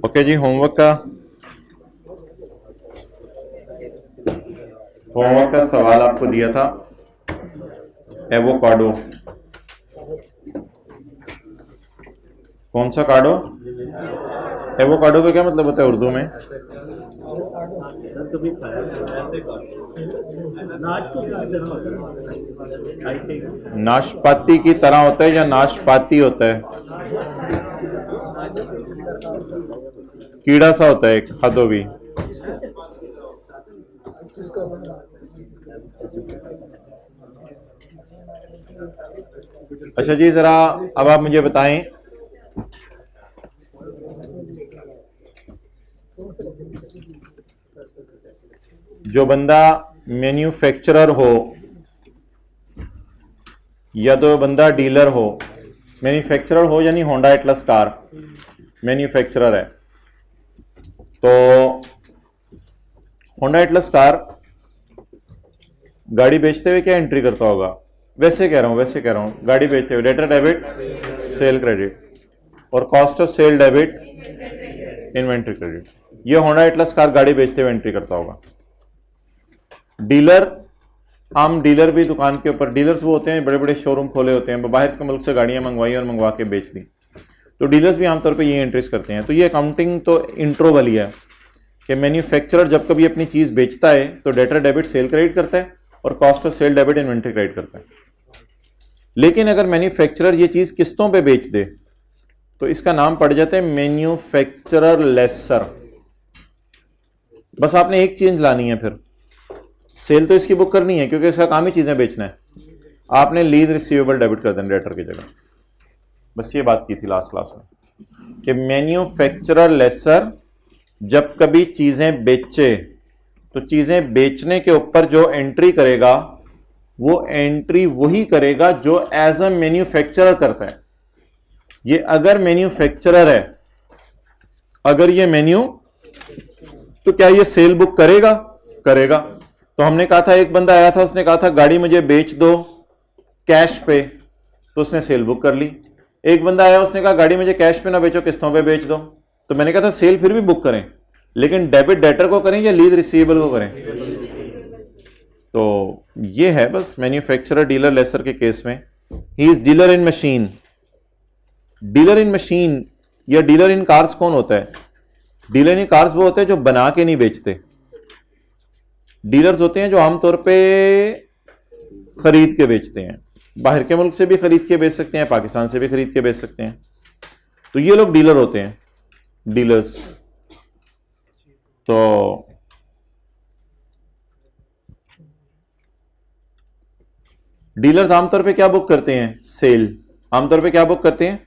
Okay जी, homework का सवाल आपको दिया था एवोकाडो। कौन सा काडो? एवोकाडो का क्या मतलब होता है उर्दू में? नाशपाती की तरह होता है या नाशपाती होता है? कीड़ा सा होता है एक, हदो भी। अच्छा जी, जरा अब आप मुझे बताएं, जो बंदा मैन्युफैक्चरर हो या तो बंदा डीलर हो, मैन्युफैक्चरर हो यानी होंडा एटलस कार मैन्युफैक्चरर है, तो होंडा एटलस कार गाड़ी बेचते हुए क्या एंट्री करता होगा? वैसे कह रहा हूं गाड़ी बेचते हुए डेटर डेबिट सेल क्रेडिट और cost of sale debit inventory credit. ये होंडा एटलस कार गाड़ी बेचते हुए एंट्री करता होगा। डीलर, आम डीलर भी दुकान के ऊपर, डीलर्स वो होते हैं बड़े बड़े शोरूम खोले होते हैं, बाहर के मुल्क से गाड़ियां मंगवाई और मंगवा के बेच दी, तो डीलर्स भी आमतौर पे ये एंट्रीज करते हैं। तो ये अकाउंटिंग तो इंट्रो वाली है कि मैन्युफैक्चरर जब कभी अपनी चीज बेचता है तो डेटर डेबिट सेल क्रेडिट करता है और cost of sale debit inventory credit करता है। लेकिन अगर मैन्युफैक्चरर ये चीज किस्तों पे बेच दे तो इसका नाम पड़ जाता है मैन्युफैक्चरर लेसर। बस आपने एक चेंज लानी है, फिर सेल तो इसकी बुक करनी है क्योंकि इसका काम ही चीजें बेचना है, आपने लीज रिसीवेबल डेबिट कर देना डेटर की जगह। बस ये बात की थी लास्ट क्लास में कि मैन्युफैक्चरर लेसर जब कभी चीजें बेचे तो चीजें बेचने के ऊपर जो एंट्री करेगा वो एंट्री वही करेगा जो एज अ मैन्युफैक्चरर करता है। ये अगर मैन्युफैक्चरर है, अगर ये मेन्यू, तो क्या ये सेल बुक करेगा? करेगा। तो हमने कहा था, एक बंदा आया था, उसने कहा था गाड़ी मुझे बेच दो कैश पे, तो उसने सेल बुक कर ली। एक बंदा आया, उसने कहा गाड़ी मुझे कैश पे ना बेचो, किस्तों पे बेच दो, तो मैंने कहा था सेल फिर भी बुक करें, लेकिन डेबिट डेटर को करें या लीज रिसीवेबल को करें? तो ये है बस मैन्युफैक्चरर डीलर लेसर के केस में। He is dealer in machine. Dealer in machine या डीलर इन कार्स कौन होता है? डीलर इन कार्स वो होते हैं जो बना के नहीं बेचते। डीलर्स होते हैं जो आमतौर पे खरीद के बेचते हैं, बाहर के मुल्क से भी खरीद के बेच सकते हैं, पाकिस्तान से भी खरीद के बेच सकते हैं, तो ये लोग डीलर होते हैं, डीलर्स। तो डीलर्स आमतौर पे क्या बुक करते हैं? सेल। आमतौर पे क्या बुक करते हैं?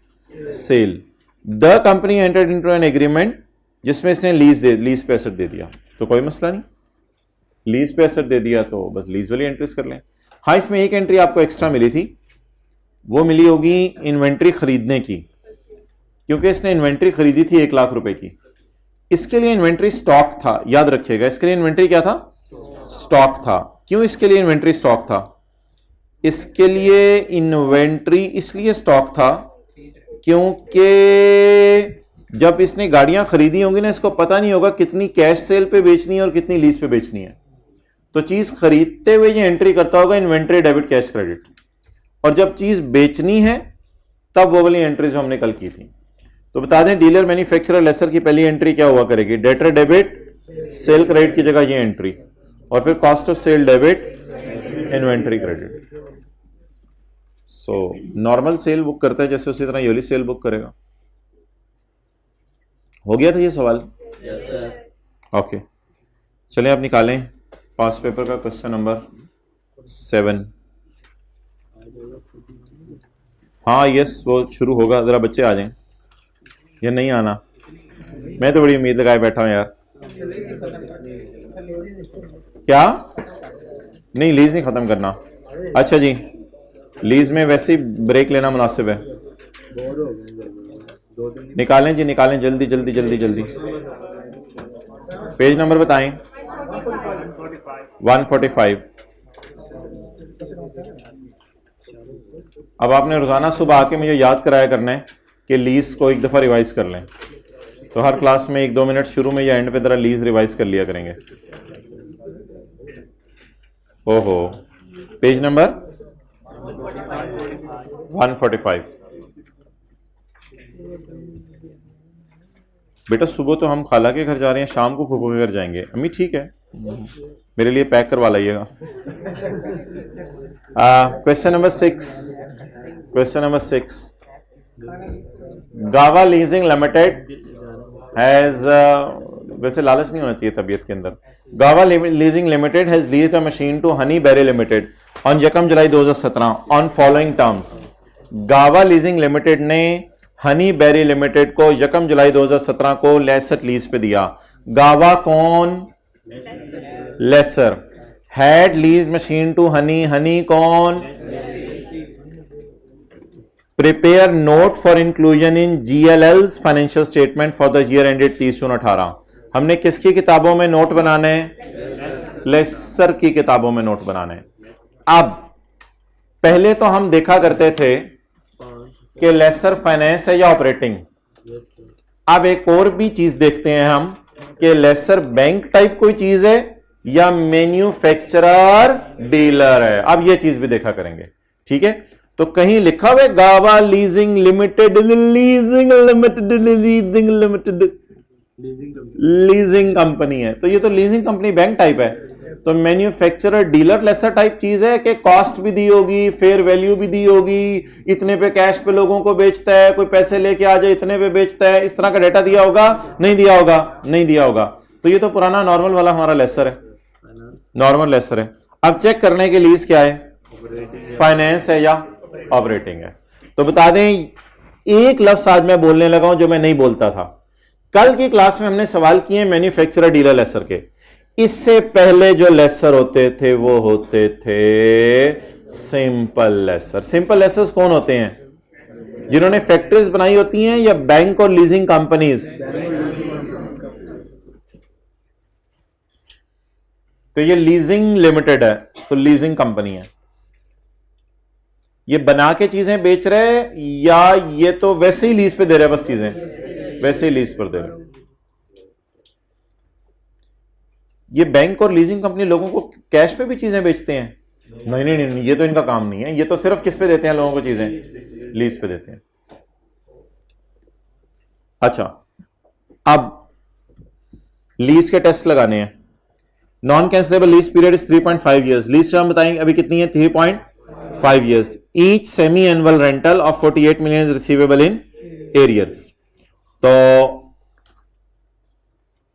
Sale. The company entered into an agreement, जिसमें इसने लीज पे एसेट दे दिया, तो कोई मसला नहीं, लीज पे एसेट दे दिया तो बस लीज वाली एंट्रीज कर लें। हाँ, इसमें एक एंट्री आपको एक्स्ट्रा मिली थी, वो मिली होगी इन्वेंट्री खरीदने की, क्योंकि इसने इन्वेंट्री खरीदी थी 1 लाख रुपए की। इसके लिए इन्वेंट्री स्टॉक था, याद रखिएगा, इसके लिए इन्वेंट्री क्या था? स्टॉक था। क्यों इसके लिए इन्वेंट्री स्टॉक था? इसके लिए इन्वेंट्री इसलिए स्टॉक था क्योंकि जब इसने गाड़ियां खरीदी होंगी ना, इसको पता नहीं होगा कितनी कैश सेल पे बेचनी है और कितनी लीज पे बेचनी है, तो चीज खरीदते हुए ये एंट्री करता होगा इन्वेंट्री डेबिट कैश क्रेडिट, और जब चीज बेचनी है तब वो वाली एंट्री जो हमने कल की थी। तो बता दें, डीलर मैन्युफैक्चरर लेसर की पहली एंट्री क्या हुआ करेगी? डेटर डेबिट सेल क्रेडिट की जगह ये एंट्री, और फिर cost of sale debit inventory credit. So normal sale book करता है जैसे, उसी तरह ये वाली सेल बुक करेगा। हो गया था ये सवाल? ओके, चलें आप निकालें पास पेपर का क्वेश्चन नंबर 7। हाँ यस, वो शुरू होगा, जरा बच्चे आ जाएं या नहीं आना, मैं तो बड़ी उम्मीद लगाए बैठा हूं यार। क्या? नहीं, लीज नहीं खत्म करना। अच्छा जी, लीज में वैसे ही ब्रेक लेना मुनासिब है। निकालें जी, निकालें, जल्दी जल्दी जल्दी जल्दी। पेज नंबर बताएं। 145। अब आपने रोजाना सुबह आके मुझे याद कराया करना है कि लीज को एक दफा रिवाइज कर लें। तो हर क्लास में 1-2 मिनट शुरू में या एंड पे जरा लीज रिवाइज कर लिया करेंगे। ओहो, पेज नंबर 145। बेटा सुबह तो हम खाला के घर जा रहे हैं, शाम को फूफो के घर जाएंगे। अम्मी ठीक है, मेरे लिए पैक करवा लाइएगा। Question number 6। गावा लीजिंग लिमिटेड हैज, वैसे लालच नहीं होना चाहिए तबीयत के अंदर। Gava Leasing Limited has leased a machine to Honey Berry Limited on 1 July 2017 on following terms. Gava Leasing Limited ने हनी बेरी लिमिटेड को 1 जुलाई 2017 को लेसर लीज पे दिया। गावा कौन? Lessor. Had lease machine to Honey, Honey कौन? Prepare note for inclusion in GLL's financial statement for the year ended 30 June 18। हमने किसकी किताबों में नोट बनाने? लेसर की किताबों में नोट बनाने। अब पहले तो हम देखा करते थे कि लेसर फाइनेंस है या ऑपरेटिंग। अब एक और भी चीज देखते हैं हम कि लेसर बैंक टाइप कोई चीज है या मैन्युफैक्चरर डीलर है। अब ये चीज भी देखा करेंगे, ठीक है। तो कहीं लिखा हुआ है गावा लीजिंग लिमिटेड, लीजिंग कंपनी है, तो ये तो लीजिंग कंपनी बैंक टाइप है। तो मैन्युफैक्चरर डीलर लेसर टाइप चीज है कि कॉस्ट भी दी होगी, फेयर वैल्यू भी दी होगी, इतने पे कैश पे लोगों को बेचता है, कोई पैसे लेके आ जाए इतने पे बेचता है, इस तरह का डेटा दिया होगा? नहीं दिया होगा, नहीं दिया होगा। तो ये तो पुराना नॉर्मल वाला हमारा लेसर है, नॉर्मल लेसर है। अब चेक करने के लीज क्या है, फाइनेंस है या ऑपरेटिंग है। तो बता दें, एक लफ्ज आज मैं बोलने लगा हूं जो मैं नहीं बोलता था। कल की क्लास में हमने सवाल किए मैन्युफैक्चरर डीलर लेसर के। इससे पहले जो लेसर होते थे वो होते थे सिंपल लेसर। सिंपल लेसर्स कौन होते हैं? जिन्होंने फैक्ट्रीज बनाई होती हैं या बैंक और लीजिंग कंपनीज? तो ये लीजिंग लिमिटेड है, तो लीजिंग कंपनी है। ये बना के चीजें बेच रहे या ये तो वैसे ही लीज पे दे रहे, बस चीजें वैसे ही लीज पर दे रहे। ये बैंक और लीजिंग कंपनी लोगों को कैश पे भी चीजें बेचते हैं? नहीं नहीं नहीं, ये तो इनका काम नहीं है। ये तो सिर्फ किस पे देते हैं लोगों को चीजें? लीज पे देते हैं। अच्छा, अब लीज के टेस्ट लगाने हैं। Non cancellable lease period is 3.5 years. Lease term बताएंगे अभी कितनी है? 3.5 years. Each semi annual rental of 48 million is receivable in arrears. तो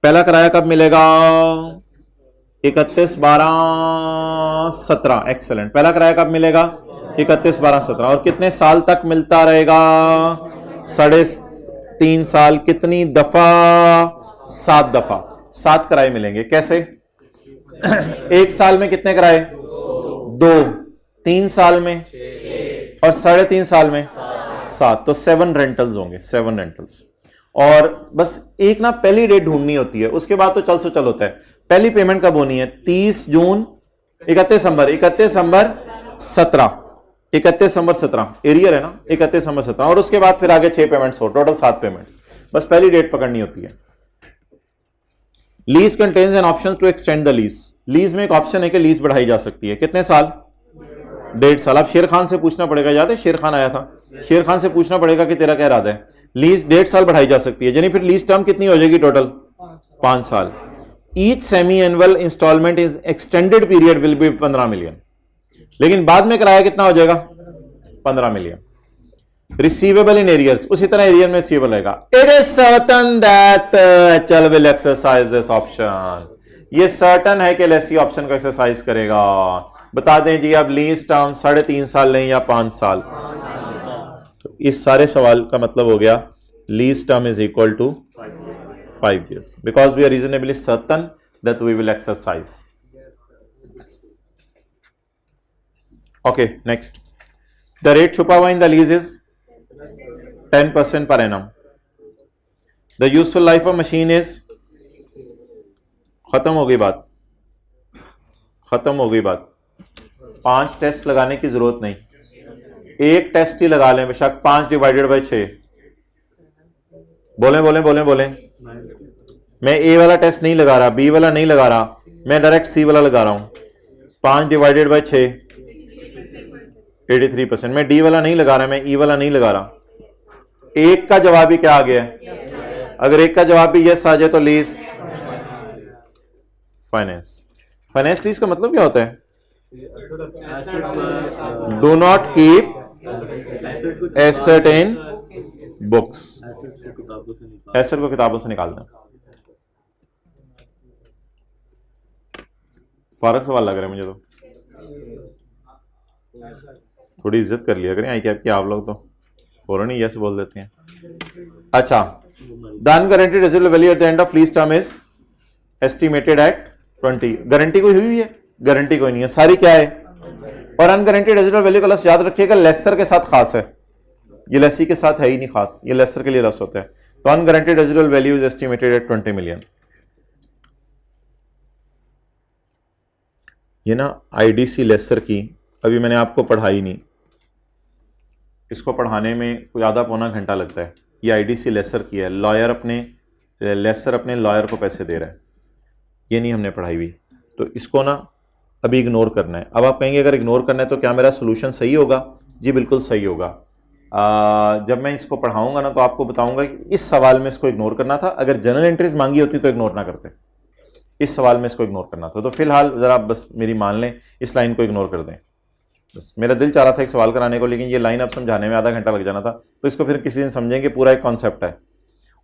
पहला किराया कब मिलेगा? 31/12/17। एक्सेलेंट। पहला किराया कब मिलेगा? 31/12/17। और कितने साल तक मिलता रहेगा? 3.5 साल। कितनी दफा? 7 दफा। 7 किराए मिलेंगे। कैसे? एक साल में कितने किराए? 2। 3 साल में और 3.5 साल में 7। तो 7 रेंटल्स होंगे, 7 रेंटल्स। और बस एक ना पहली डेट ढूंढनी होती है, उसके बाद तो चल सो चल होता है। पहली पेमेंट कब होनी है? 30 जून, 31 दिसंबर, 31 दिसंबर 17, 31 दिसंबर 17 एरियर है ना, 31 दिसंबर 17। और उसके बाद फिर आगे 6 पेमेंट्स हो, टोटल 7 पेमेंट्स। बस पहली डेट पकड़नी होती है। Lease contains an option to extend the lease. Lease में एक ऑप्शन है कि लीज बढ़ाई जा सकती है। कितने साल? 1.5 साल। अब शेर खान से पूछना पड़ेगा, याद है शेर खान आया था, शेर खान से पूछना पड़ेगा कि तेरा क्या इरादा है। लीज 1.5 साल बढ़ाई जा सकती है, यानी फिर लीज टर्म कितनी हो जाएगी टोटल? 5 साल। Each semi annual instalment is extended period will be 15 million. लेकिन बाद में किराया कितना हो जाएगा? 15 मिलियन। रिसीवेबल इन एरियर्स, उसी तरह एरियर में रिसीवेबल रहेगा। It is certain that HL will exercise this option. ये सर्टन है कि लेसी ऑप्शन को एक्सरसाइज करेगा। बता दें जी, अब लीज टर्म 3.5 साल लें या 5 साल? तो इस सारे सवाल का मतलब हो गया lease term is equal to 5 years because we are reasonably certain that we will exercise. Okay, next. The rate छुपा हुआ in the lease is 10% per annum. The useful life of machine is, खत्म हो गई बात, खत्म हो गई बात। 5 टेस्ट लगाने की जरूरत नहीं, एक टेस्ट ही लगा लें बेशक। 5 / 6। बोलें बोलें बोलें बोलें। मैं ए वाला टेस्ट नहीं लगा रहा, बी वाला नहीं लगा रहा, मैं डायरेक्ट सी वाला लगा रहा हूं। 5 डिवाइडेड बाय 6 83%। मैं डी वाला नहीं लगा रहा, मैं ई वाला नहीं लगा रहा। एक का जवाब ही क्या आ गया है? अगर एक का जवाब भी यस आ जाए तो लीज फाइनेंस। फाइनेंस लीज का मतलब क्या होता है? Do not keep asset in books. Asset को किताबों से निकाल दें। फारक सवाल लग रहा है मुझे तो। थोड़ी इज्जत कर लिया करें आई कैप की, आप लोग तो फौरन ही यस बोल देते हैं। अच्छा, the unguaranteed residual value at the end of lease term is estimated at 20। Guarantee कोई हुई है? गारंटी कोई नहीं है, सारी क्या है? और अनगारंटीड रेजिडुअल वैल्यू का लस याद रखिएगा, लेसर के साथ खास है, ये लेसी के साथ है ही नहीं खास, ये लेसर के लिए लस होता है। तो unguaranteed residual value is estimated at 20 million. ये ना आईडीसी लेसर की अभी मैंने आपको पढ़ाई नहीं, इसको पढ़ाने में कोई आधा पौना घंटा लगता है। ये आईडीसी लेसर की है, लेसर अपने लॉयर को पैसे दे रहा है, ये नहीं हमने पढ़ाई हुई। तो इसको ना अभी इग्नोर करना है। अब आप कहेंगे अगर इग्नोर करना है तो क्या मेरा सोल्यूशन सही होगा? जी बिल्कुल सही होगा। जब मैं इसको पढ़ाऊंगा ना तो आपको बताऊंगा कि इस सवाल में इसको इग्नोर करना था, अगर जनरल एंट्रीज मांगी होती तो इग्नोर ना करते, इस सवाल में इसको इग्नोर करना था। तो फिलहाल जरा बस मेरी मान लें, इस लाइन को इग्नोर कर दें। बस मेरा दिल चाह रहा था एक सवाल कराने को, लेकिन ये लाइन अब समझाने में आधा घंटा लग जाना था, तो इसको फिर किसी दिन समझेंगे, पूरा एक कॉन्सेप्ट है।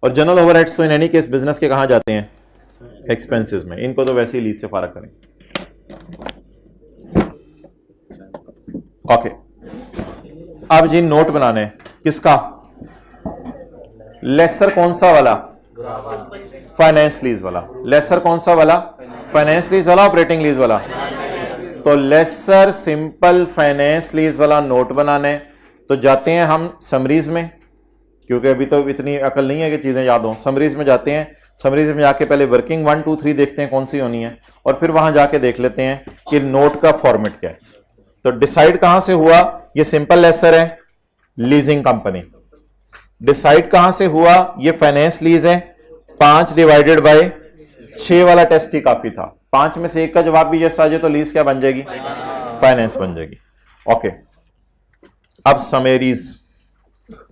और जनरल ओवरहेड्स तो इन एनी केस बिजनेस के कहाँ जाते हैं? एक्सपेंसेस में। इनको तो वैसे ही लीज से फारग करें। ओके, अब जी नोट बनाने किसका? लेसर कौन सा वाला? फाइनेंस लीज वाला। लेसर कौन सा वाला? फाइनेंस लीज वाला, ऑपरेटिंग लीज वाला। तो लेसर सिंपल फाइनेंस लीज वाला नोट बनाने तो जाते हैं हम समरीज में, क्योंकि अभी तो इतनी अकल नहीं है कि चीजें याद हों। समरीज में जाते हैं, समरीज में जाके पहले वर्किंग 1 2 3 देखते हैं कौन सी होनी है, और फिर वहां जाके देख लेते हैं कि नोट का फॉर्मेट क्या है। तो डिसाइड कहां से हुआ? ये सिंपल लेसर है, लीजिंग कंपनी। डिसाइड कहां से हुआ? ये फाइनेंस लीज है। 5 डिवाइडेड बाय 6 वाला टेस्ट ही काफी था। 5 में से 1 का जवाब भी यस आ जाए तो लीज क्या बन जाएगी? फाइनेंस बन जाएगी। ओके, अब समेरीज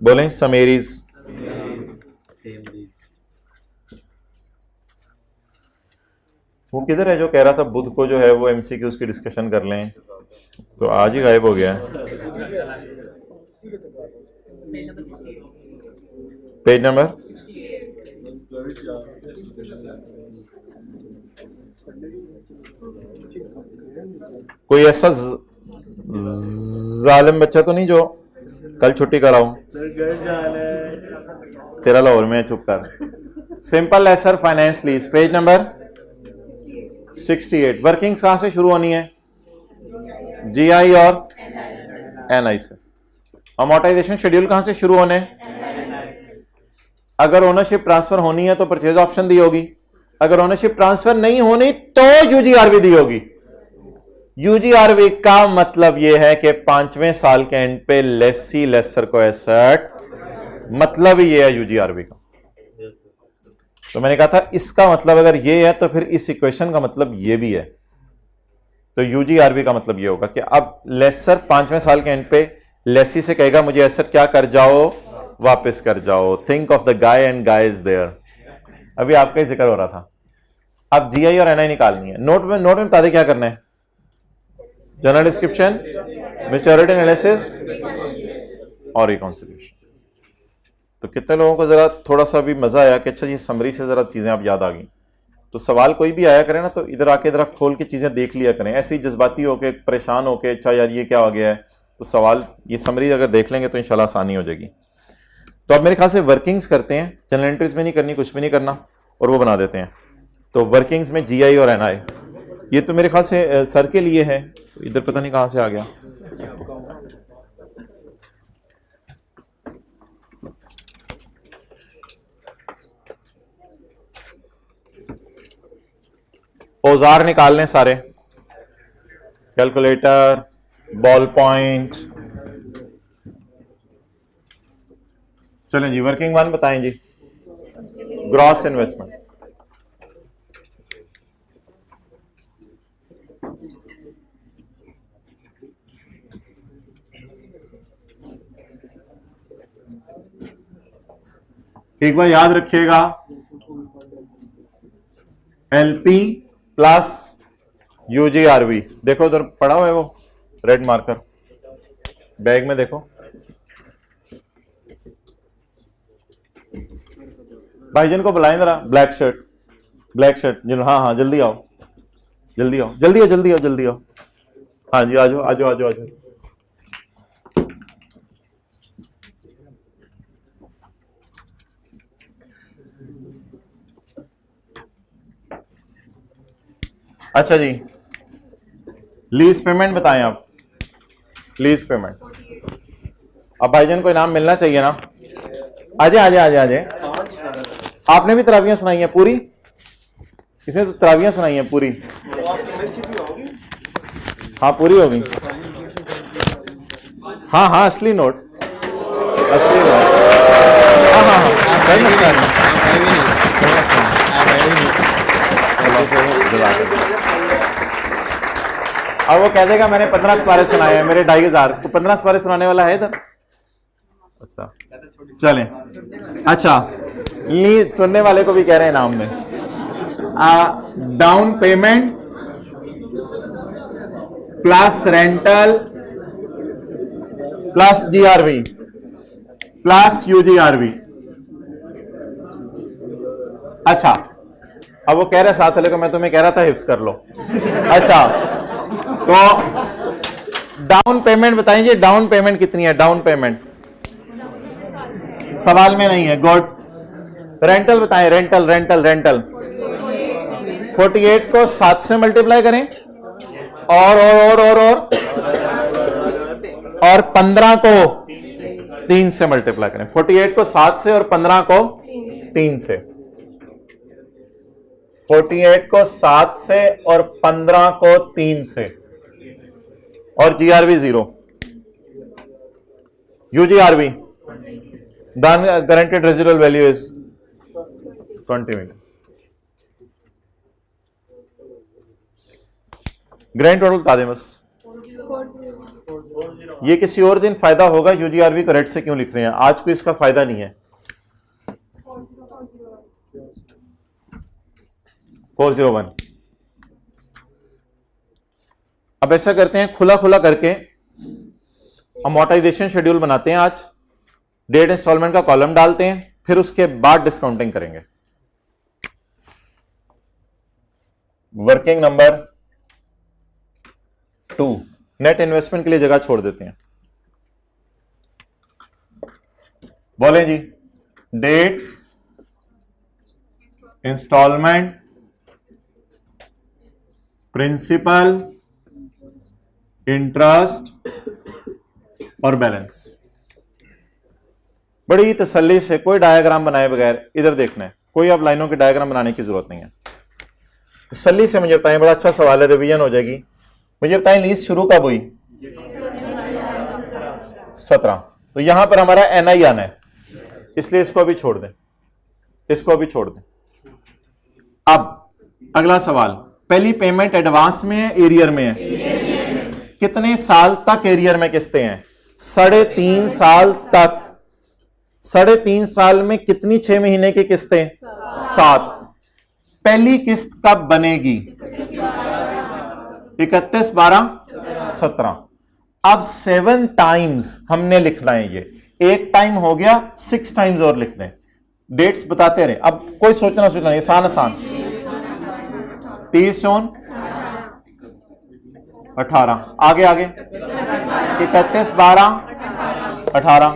बोलें। समेरीज वो किधर है जो कह रहा था बुध को जो है वो एमसीक्यू उसकी डिस्कशन कर लें? तो आज ही गायब हो गया है। पेज नंबर कोई ऐसा जालिम बच्चा तो नहीं जो कल छुट्टी कराऊं? तेरा लाहौर में, चुप कर। Simple lessor finance lease, page number 68। Workings कहां से शुरू होनी है? जीआई और एनआई से। अमोर्टाइजेशन शेड्यूल कहां से शुरू होने? अगर ओनरशिप ट्रांसफर होनी है तो परचेज ऑप्शन दी होगी, अगर ओनरशिप ट्रांसफर नहीं होनी तो यूजीआरवी दी होगी। यूजीआरवी का मतलब यह है कि 5वें साल के एंड पे लेसी लेसर को एसेट, मतलब ही यह है यूजीआरवी का। तो मैंने कहा था इसका मतलब अगर यह है तो फिर इस इक्वेशन का मतलब यह भी है। तो यूजीआरवी का मतलब यह होगा कि अब लेसर 5वें साल के एंड पे लेसी से कहेगा मुझे एसेट क्या कर जाओ, वापस कर जाओ। Think of the guy and guy is there. अभी आपका ही जिक्र हो रहा था। अब जीआई और एनआई निकालनी है। नोट में बता दे क्या करना है? जनरल डिस्क्रिप्शन, मैच्योरिटी एनालिसिस और रिकॉन्सिलिएशन। तो कितने लोगों को जरा थोड़ा सा भी मजा आया कि अच्छा ये समरी से जरा चीजें आप याद आ गई। तो सवाल कोई भी आया करे ना तो इधर आके जरा खोल के चीजें देख लिया करें। ऐसे ही जज्बाती होके परेशान होके अच्छा यार ये क्या हो गया है, तो सवाल ये समरी अगर देख लेंगे तो इंशाल्लाह आसानी हो जाएगी। तो अब मेरे ख्याल से वर्किंग्स करते हैं, जनरल एंट्रीज में नहीं करनी, कुछ भी नहीं करना, और वो बना देते हैं। तो वर्किंग्स में जीआई और एनआई, ये तो मेरे ख्याल से सर के लिए है, तो इधर पता नहीं कहां से आ गया। औजार निकालने सारे, कैलकुलेटर, बॉल पॉइंट। चलें जी, वर्किंग 1 बताएं जी। Gross investment. एक बार याद रखिएगा, एलपी प्लस यूजीआरवी। देखो उधर पड़ा हुआ है वो रेड मार्कर, बैग में देखो। भाईजन को बुलाएं जरा, ब्लैक शर्ट हाँ हाँ, जल्दी आओ जल्दी आओ जल्दी आओ जल्दी आओ जल्दी आओ। हाँ जी, आ जाओ आ जाओ आ जाओ आ जाओ। अच्छा जी, लीज पेमेंट बताएं आप। लीज पेमेंट, अब भाईजन को इनाम मिलना चाहिए ना। आजे आजे आजे आजे। आपने भी तरावियां सुनाई हैं पूरी, इसने तो तरावियां सुनाई हैं पूरी। हाँ पूरी होगी। हाँ हाँ असली नोट, असली नोट। हाँ हाँ हाँ कोई मसला नहीं। अब वो कह देगा मैंने 15 सिपारे सुनाए हैं, मेरे 2500। तो 15 सिपारे सुनाने वाला है इधर? अच्छा चलें। अच्छा लीज सुनने वाले को भी कह रहे हैं नाम में। Down payment plus rental plus GRV plus UGRV. अच्छा अब वो कह रहे साथ वाले को, मैं तुम्हें कह रहा था हिफ्स कर लो। अच्छा तो डाउन पेमेंट बताइए, डाउन पेमेंट कितनी है? डाउन पेमेंट सवाल में नहीं है, गुड। रेंटल बताएं, रेंटल रेंटल रेंटल 48 को 7 से मल्टीप्लाई करें और 15 को 3 से मल्टीप्लाई करें। 48 को 7 से और 15 को 3 से। 48 को 7 से और 15 को 3 से। और GRV 0, UGRV guaranteed residual value is 20 million. Grand total बता दें बस। ये किसी और दिन फायदा होगा, यूजीआरवी को रेट से क्यों लिख रहे हैं, आज को इसका फायदा नहीं है। 401। अब ऐसा करते हैं, खुला खुला करके अमोर्टाइजेशन शेड्यूल बनाते हैं। आज डेट इंस्टॉलमेंट का कॉलम डालते हैं, फिर उसके बाद डिस्काउंटिंग करेंगे। वर्किंग नंबर 2, नेट इन्वेस्टमेंट के लिए जगह छोड़ देते हैं। बोले जी, डेट इंस्टॉलमेंट प्रिंसिपल इंटरेस्ट और बैलेंस। बड़ी तसल्ली से, कोई डायग्राम बनाए बगैर इधर देखना है, कोई अब लाइनों के डायग्राम बनाने की जरूरत नहीं है। तसल्ली से मुझे बताएं, बड़ा अच्छा सवाल है, रिवीजन हो जाएगी। मुझे बताएं लीज शुरू कब हुई? 17। तो यहां पर हमारा एनआई आना है, इसलिए इसको अभी छोड़ दें, इसको अभी छोड़ दें। अब अगला सवाल, पहली पेमेंट एडवांस में है एरियर में है? कितने साल तक एरियर में किस्तें हैं? 3.5 साल तक। 3.5 साल में कितनी 6 महीने की किस्तें? 7। पहली किस्त कब बनेगी? 31 12 17। अब 7 टाइम्स हमने लिखना है, ये एक टाइम हो गया, 6 टाइम्स और लिख दें। डेट्स बताते रहे, अब कोई सोचना नहीं, आसान आसान। 30 जून 18, आगे आगे 31 12 18।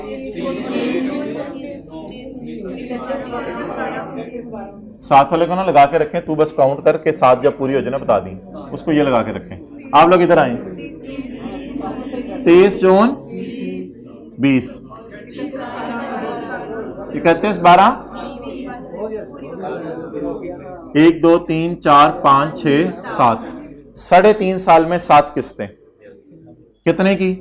साथ वाले को ना लगा के रखें, तू बस काउंट करके 7 जब पूरी हो जाए ना बता दी, उसको ये लगा के रखें। आप लोग इधर आए, 23 जून 20, 31 12 1 2 3 4 5 6 7। 3.5 साल में 7 किस्तें, कितने की?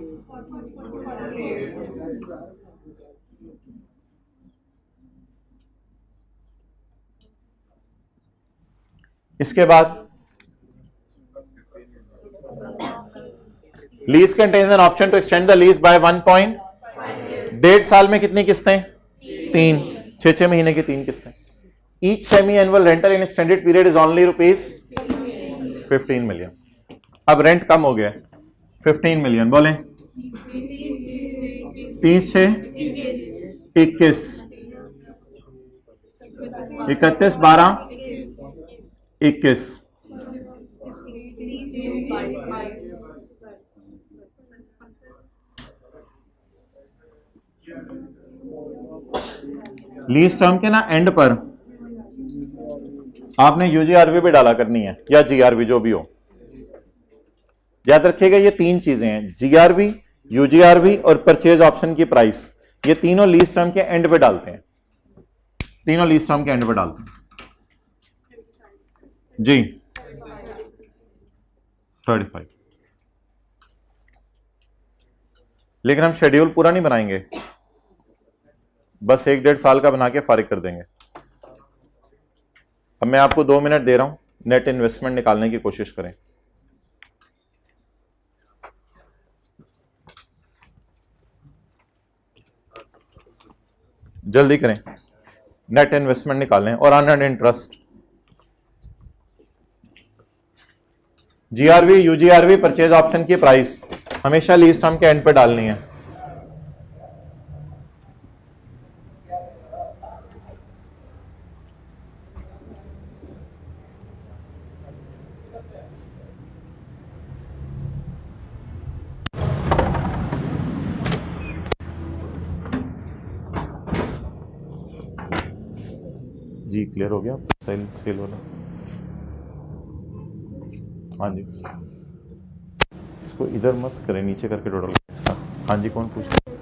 इसके बाद lease contains an option to extend the lease by 1.5 साल में कितनी किस्तें? 3, 6 महीने की 3 किस्तें। Each semi annual rental in extended period is only ₹15 million. अब रेंट कम हो गया 15 मिलियन, बोले 30 6 21 31 12 21 लीज टर्म के ना एंड पर आपने यूजीआरवी भी डाला करनी है या जीआरवी, जो भी हो। याद रखिएगा ये 3 चीजें हैं, जीआरवी, यूजीआरवी और परचेज ऑप्शन की प्राइस, ये तीनों लीज टर्म के एंड पे डालते हैं, तीनों लीज टर्म के एंड पे डालते हैं जी। 35, लेकिन हम शेड्यूल पूरा नहीं बनाएंगे, बस 1-1.5 साल का बना के फारिग कर देंगे। अब मैं आपको 2 मिनट दे रहा हूं, नेट इन्वेस्टमेंट निकालने की कोशिश करें। जल्दी करें, नेट इन्वेस्टमेंट निकालें और earned interest, GRV, UGRV, purchase option की प्राइस हमेशा लीज टर्म के एंड पे डालनी है। जी क्लियर हो गया सेल वाला? हाँ जी, इसको इधर मत करें, नीचे करके टोटल इसका। हाँ जी, कौन पूछ रहा है?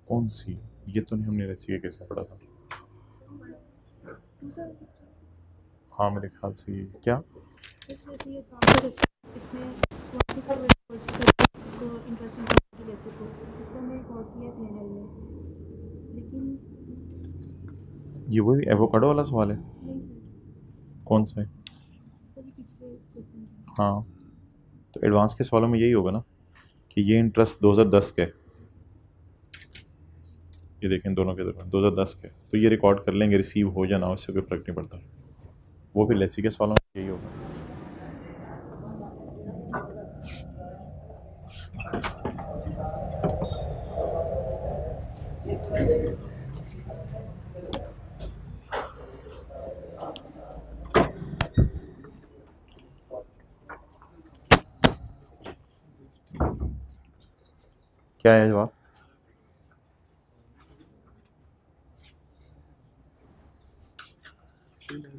कौन सी? ये तो नहीं हमने रेसिपी कैसे पढ़ा था। हाँ मेरे ख्याल से ये क्या ये वही एवोकाडो वाला सवाल है? कौन सा है? हाँ तो एडवांस के सवालों में यही होगा ना कि ये इंटरेस्ट 2010 के, ये देखें दोनों के दरमियान 2010 के, तो ये रिकॉर्ड कर लेंगे, रिसीव हो या ना हो इससे कोई फर्क नहीं पड़ता। वो भी लेसी के सवालों में यही होगा। क्या है जवाब?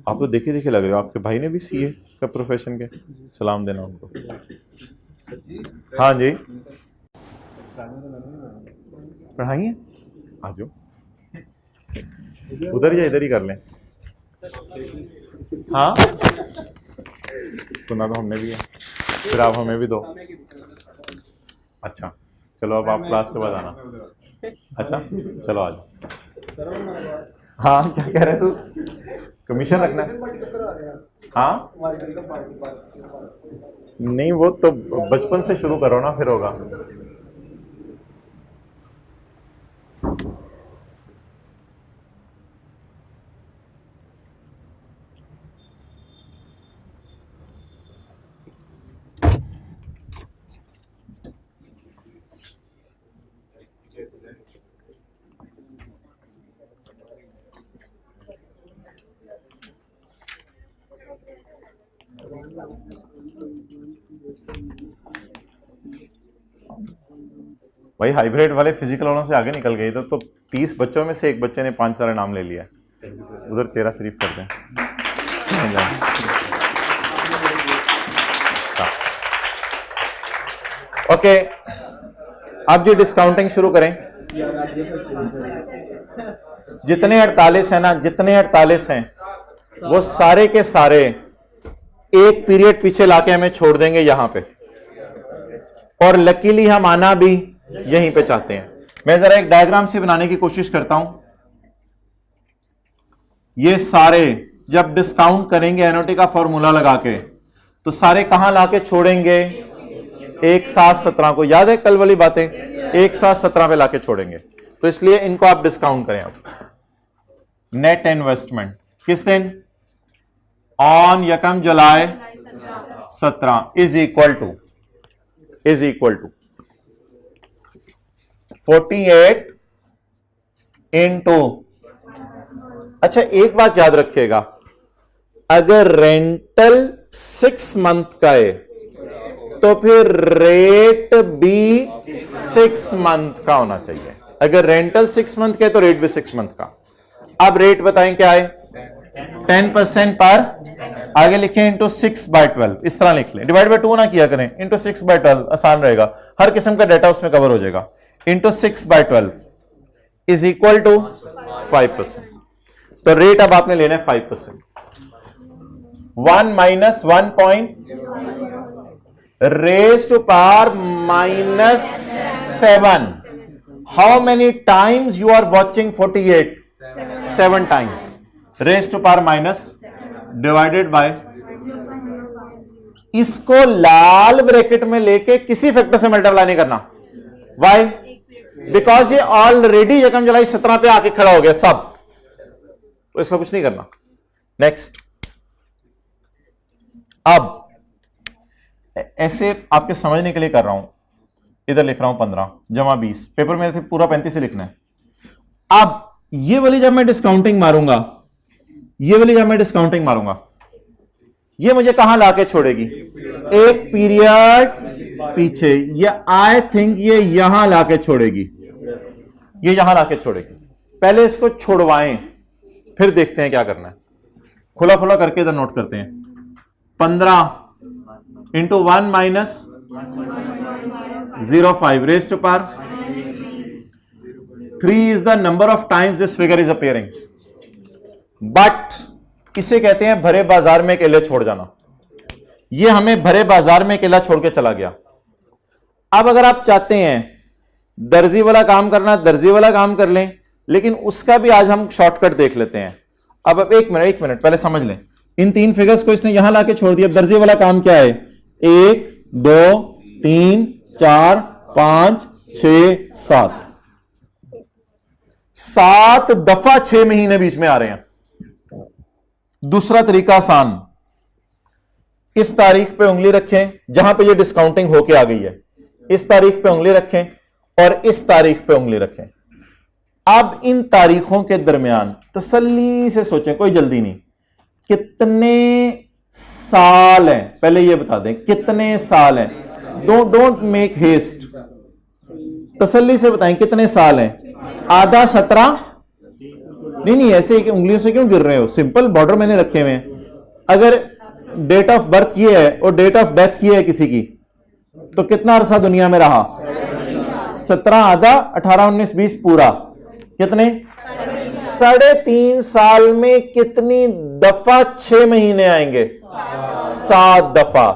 आप तो देखे देखे लग रहे हो, आपके भाई ने भी सीए का प्रोफेशन के, सलाम देना उनको। हाँ जी पढ़ाइए, आ जाओ, उधर या इधर ही कर लें। हाँ सुना तो हमने भी है, फिर आप हमें भी दो। अच्छा चलो अब आप क्लास के बाद आना। अच्छा चलो आ जाओ। हाँ क्या कह रहे तू? कमीशन रखना है? हाँ नहीं वो तो बचपन से शुरू करो ना, फिर होगा। भाई हाइब्रिड वाले फिजिकल वालों से आगे निकल गए तो 30 बच्चों में से एक बच्चे ने 5 सारे नाम ले लिया। उधर चेहरा शरीफ कर दें। ओके अब जी डिस्काउंटिंग शुरू करें। जितने 48 है ना, जितने 48 हैं वो सारे के सारे एक पीरियड पीछे लाके हमें छोड़ देंगे यहां पे। और लकीली हम आना भी यहीं पे चाहते हैं। मैं जरा एक डायग्राम से बनाने की कोशिश करता हूं। ये सारे जब डिस्काउंट करेंगे एनओटी का फॉर्मूला लगा के, तो सारे कहां लाके छोड़ेंगे? 1/7/17 को। याद है कल वाली बातें? 1/7/17 पे लाके छोड़ेंगे। तो इसलिए इनको आप डिस्काउंट करें। अब नेट इन्वेस्टमेंट किस दिन? ऑन यकम जुलाई 17 इज इक्वल टू 48 इंटू। अच्छा एक बात याद रखिएगा, अगर रेंटल 6 मंथ का है तो फिर रेट भी 6 मंथ का होना चाहिए। अगर रेंटल 6 मंथ का है तो रेट भी 6 मंथ का। अब रेट बताएं क्या है? 10% पर, आगे लिखें इंटू 6/12, इस तरह लिख लें। डिवाइड बाय 2 ना किया करें, इंटू 6/12 आसान रहेगा, हर किस्म का डाटा उसमें कवर हो जाएगा। Into 6/12 is equal to 5%। तो रेट अब आपने लेना है 5%। 1 minus 1 point raise to power -7। How many times you are watching 48? 7 times. Raise to power minus divided by, इसको लाल ब्रैकेट में लेके किसी फैक्टर से मल्टीप्लाई नहीं करना। वाई? बिकॉज ये ऑलरेडी यकम जुलाई 17 पे आके खड़ा हो गया सब, तो इसका कुछ नहीं करना। नेक्स्ट, अब ऐसे आपके समझने के लिए कर रहा हूं, इधर लिख रहा हूं 15 जमा 20, पेपर में पूरा 35 से लिखना है। अब ये वाली जब मैं डिस्काउंटिंग मारूंगा, ये मुझे कहां लाके छोड़ेगी? एक पीरियड पीछे। ये आई थिंक ये यहां लाके छोड़ेगी, पहले इसको छोड़वाएं फिर देखते हैं क्या करना है। खुला खुला करके इधर नोट करते हैं। 15 into 1 minus 0.5 raise to power 3 is the number of times this figure is appearing. But इसे कहते हैं भरे बाजार में केले छोड़ जाना। ये हमें भरे बाजार में केला छोड़ के चला गया। अब अगर आप चाहते हैं दर्जी वाला काम करना, दर्जी वाला काम कर लें, लेकिन उसका भी आज हम शॉर्टकट देख लेते हैं। अब एक मिनट पहले समझ लें। इन 3 फिगर्स को इसने यहां लाके छोड़ दिया। दर्जी वाला काम क्या है? 1 2 3 4 5 6 7 7 दफा 6 महीने बीच में आ रहे हैं। दूसरा तरीका आसान, इस तारीख पे उंगली रखें जहां पे ये डिस्काउंटिंग होके आ गई है, इस तारीख पे उंगली रखें और इस तारीख पे उंगली रखें। अब इन तारीखों के दरमियान तसल्ली से सोचें, कोई जल्दी नहीं, कितने साल हैं पहले ये बता दें, कितने साल हैं। डोंट मेक हेस्ट, तसल्ली से बताएं कितने साल हैं। आधा 17? नहीं ऐसे उंगलियों से क्यों गिर रहे हो? सिंपल बॉर्डर मैंने रखे हुए हैं। अगर डेट ऑफ बर्थ ये है और डेट ऑफ डेथ ये है किसी की, तो कितना अरसा दुनिया में रहा? 17 आधा 18 19 20 पूरा, कितने? 3.5 साल में कितनी दफा 6 महीने आएंगे? 7 दफा।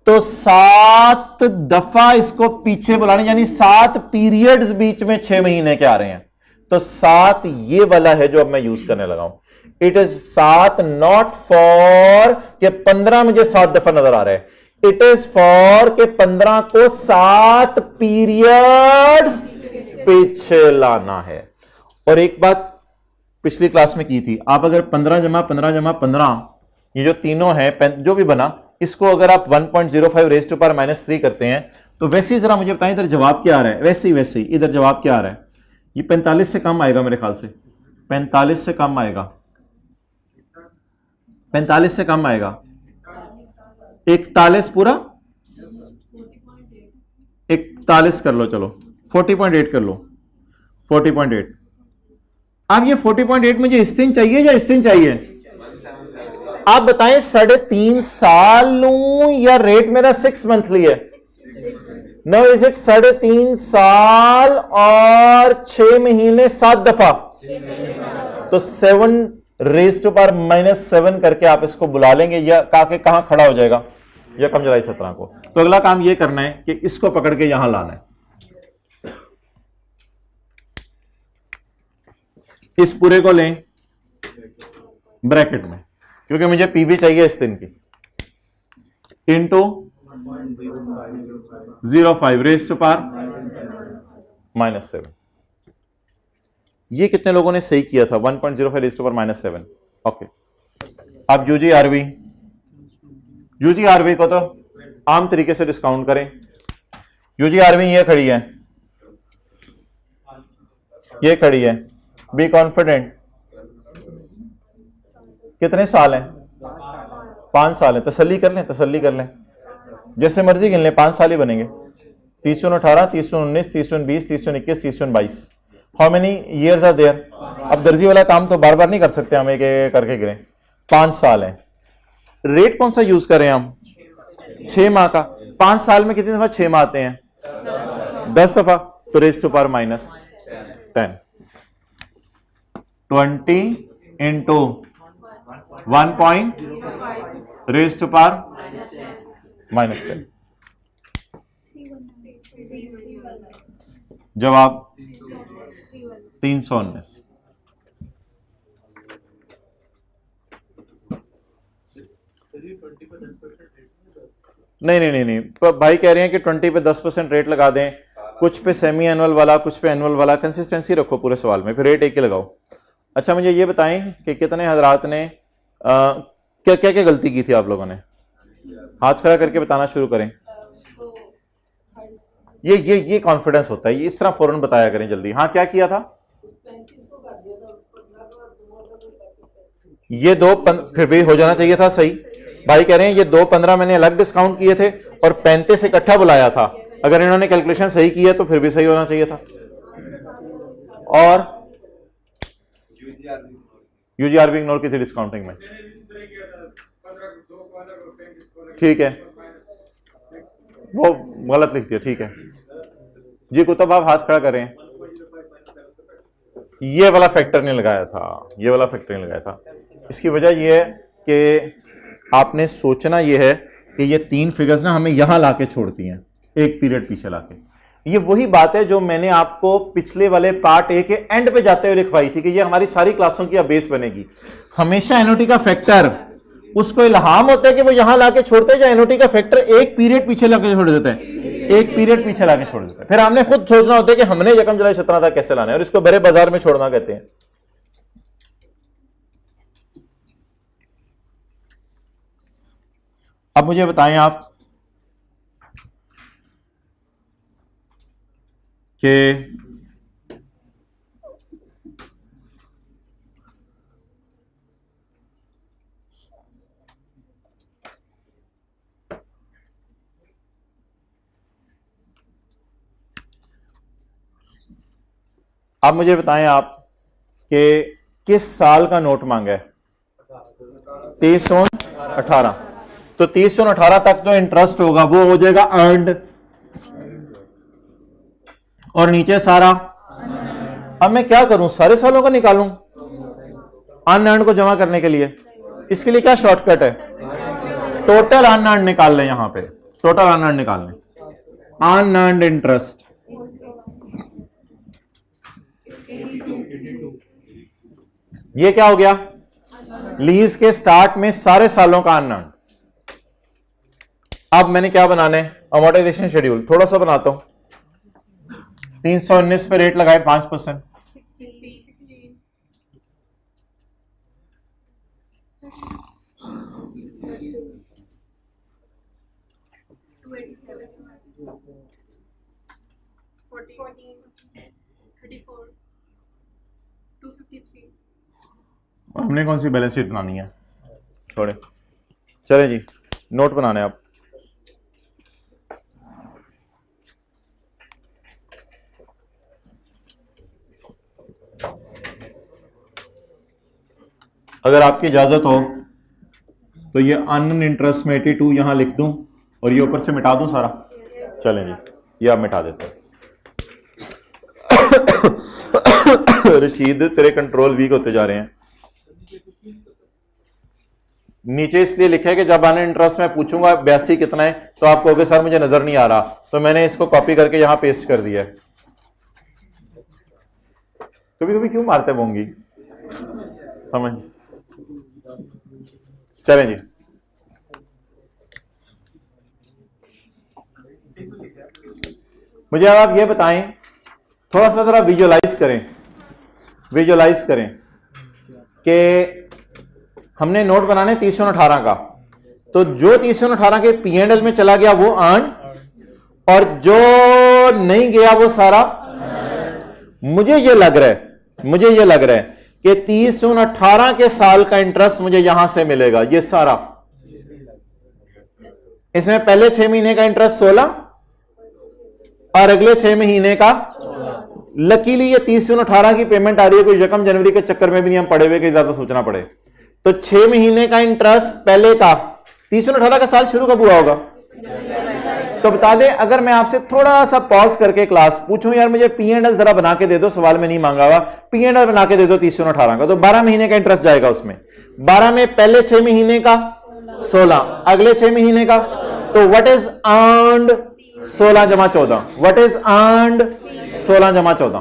तो 7 दफा इसको पीछे बुलाने, यानी 7 पीरियड्स बीच में 6 महीने के आ रहे हैं। तो 7 ये वाला है जो अब मैं यूज करने लगा हूं। इट इज 7 नॉट फॉर के 15 मुझे 7 दफा नजर आ रहा है, इट इज फॉर के 15 को 7 पीरियड्स पीछे लाना है। और एक बात पिछली क्लास में की थी, आप अगर 15 जमा 15 जमा 15 ये जो तीनों है जो भी बना, इसको अगर आप 1.05 रेज़ टू पावर -3 करते हैं तो वैसे ही जरा मुझे बताएं इधर जवाब क्या आ रहा है। वैसे ही इधर जवाब क्या आ रहा है? ये 45 से कम आएगा मेरे ख्याल से, 45 से कम आएगा, 45 से कम आएगा, 41 पूरा, 41 कर लो, चलो 40.8 कर लो, 40.8। अब ये 40.8 मुझे इस दिन चाहिए या इस दिन चाहिए? आप बताएं 3.5 साल लूं या रेट मेरा 6 मंथली है? नो, इज इट 3.5 साल और 6 महीने 7 दफा? तो 7 रेज़ टू पावर -7 करके आप इसको बुला लेंगे, या कहां खड़ा हो जाएगा? यकम जुलाई 17 को। तो अगला काम ये करना है कि इसको पकड़ के यहां लाना है, इस पूरे को लें ब्रैकेट में, क्योंकि मुझे पीवी चाहिए इस दिन की, इंटू 0.05 रेज़ टू पावर -7। ये कितने लोगों ने सही किया था? 1.05 रेज़ टू पावर -7। ओके, अब यूजीआरवी को तो आम तरीके से डिस्काउंट करें। यूजीआरवी ये खड़ी है, ये खड़ी है, बी कॉन्फिडेंट। कितने साल हैं? 5 साल है। तसल्ली कर लें, तसल्ली कर लें, जैसे मर्जी गिन लें, 5 साल ही बनेंगे। 30/18, 30/19, 30/20, 30/21, 30/22। How many years are there? अब दर्जी वाला काम तो बार बार नहीं कर सकते हम, एक एक करके गिरें। 5 साल है। रेट कौन सा यूज करें हम? 6 माह का। 5 साल में कितनी दफा 6 माह आते हैं? 10 दफा। तो raise to power -10, 20 into 1. Raise to power -10। जवाब 319। नहीं, तो भाई कह रहे हैं कि 20 पे 10% रेट लगा दें, कुछ पे सेमी एनुअल वाला, कुछ पे एनुअल वाला। कंसिस्टेंसी रखो पूरे सवाल में, फिर रेट एक ही लगाओ। अच्छा, मुझे ये बताएं कि कितने हजरात ने क्या क्या क्या गलती की थी आप लोगों ने? हाथ खड़ा करके बताना शुरू करें। ये कॉन्फिडेंस होता है, ये इस तरह फौरन बताया करें जल्दी। हाँ, क्या किया था? ये 2 फिर भी हो जाना चाहिए था सही। भाई कह रहे हैं ये 2.15 मैंने अलग डिस्काउंट किए थे और 35 इकट्ठा बुलाया था। अगर इन्होंने कैलकुलेशन सही की है तो फिर भी सही होना चाहिए था। और यूजीआरबी इग्नोर की थी डिस्काउंटिंग में, ठीक है, वो गलत लिख दिया, ठीक है जी। कुतुब आप हाथ खड़ा करें। ये वाला फैक्टर नहीं लगाया था, ये वाला फैक्टर नहीं लगाया था। इसकी वजह यह है कि आपने सोचना यह है कि ये 3 फिगर्स ना हमें यहां लाके छोड़ती हैं, एक पीरियड पीछे लाके। ये वही बात है जो मैंने आपको पिछले वाले पार्ट ए के एंड पे जाते हुए लिखवाई थी कि ये हमारी सारी क्लासों की अब बेस बनेगी। हमेशा एनओटी का फैक्टर उसको इल्हाम होता है कि वो यहां लाके छोड़ते हैं, या एनओटी का फैक्टर एक पीरियड पीछे लाके छोड़ देता है, एक पीरियड पीछे लाके छोड़ देता है। फिर हमने खुद सोचना होता है कि हमने यकम जुलाई 17 तक कैसे लाना है, और इसको बड़े बाजार में छोड़ना कहते हैं। अब मुझे बताएं आप कि अब मुझे बताएं आप कि किस साल का नोट मांगा है? 2318। तो 2318 तक तो इंटरेस्ट होगा, वो हो जाएगा अर्नड, और नीचे सारा। अब मैं क्या करूं, सारे सालों का निकालूं अनअर्नड को जमा करने के लिए? इसके लिए क्या शॉर्टकट है? टोटल अनअर्नड निकाल लें, यहां पे टोटल अनअर्नड निकाल लें। अनअर्नड इंटरेस्ट ये क्या हो गया? लीज के स्टार्ट में सारे सालों का अनअर्नड। अब मैंने क्या बनाना है? अमोर्टाइजेशन शेड्यूल थोड़ा सा बनाता हूं। 319 पे रेट लगाए 5%, हमने कौन सी बैलेंस शीट बनानी है? छोड़े, चले जी, नोट बनाने आप। अगर आपकी इजाजत हो तो ये अनअर्न्ड इंटरेस्ट में 82 यहां लिख दूं और ये ऊपर से मिटा दूं सारा। चलें जी, ये आप मिटा देते हैं। रशीद तेरे कंट्रोल वीक होते जा रहे हैं। नीचे इसलिए लिखा है कि जब आने इंटरेस्ट में पूछूंगा 82 कितना है तो आप कहोगे सर मुझे नजर नहीं आ रहा, तो मैंने इसको कॉपी करके यहां पेस्ट कर दिया है। कभी कभी क्यों मारते बोंगी, समझ। चलें जी, मुझे अब आप ये बताएं, थोड़ा सा जरा विजुअलाइज करें कि हमने नोट बनाने 318 का, तो जो 318 के P&L में चला गया वो अर्न, और जो नहीं गया वो सारा। मुझे ये लग रहा है कि 318 के साल का इंटरेस्ट मुझे यहां से मिलेगा, ये सारा। इसमें पहले 6 महीने का इंटरेस्ट 16 और अगले 6 महीने का। लकीली ये 318 की पेमेंट आ रही है, कोई रकम जनवरी के चक्कर में भी नहीं हम पड़े हुए कि ज्यादा सोचना पड़े। तो 6 महीने का इंटरेस्ट पहले का, 318 का साल शुरू कब हुआ होगा? तो बता दे, अगर मैं आपसे थोड़ा सा पॉज करके क्लास पूछूं यार मुझे P&L जरा बना के दे दो, सवाल में नहीं मांगा हुआ, P&L बना के दे दो 318 का, तो 12 महीने का इंटरेस्ट जाएगा उसमें। 12 में पहले 6 महीने का 16, अगले 6 महीने का, तो व्हाट इज अर्न्ड 16 जमा 14, व्हाट इज अर्न्ड 16 जमा 14,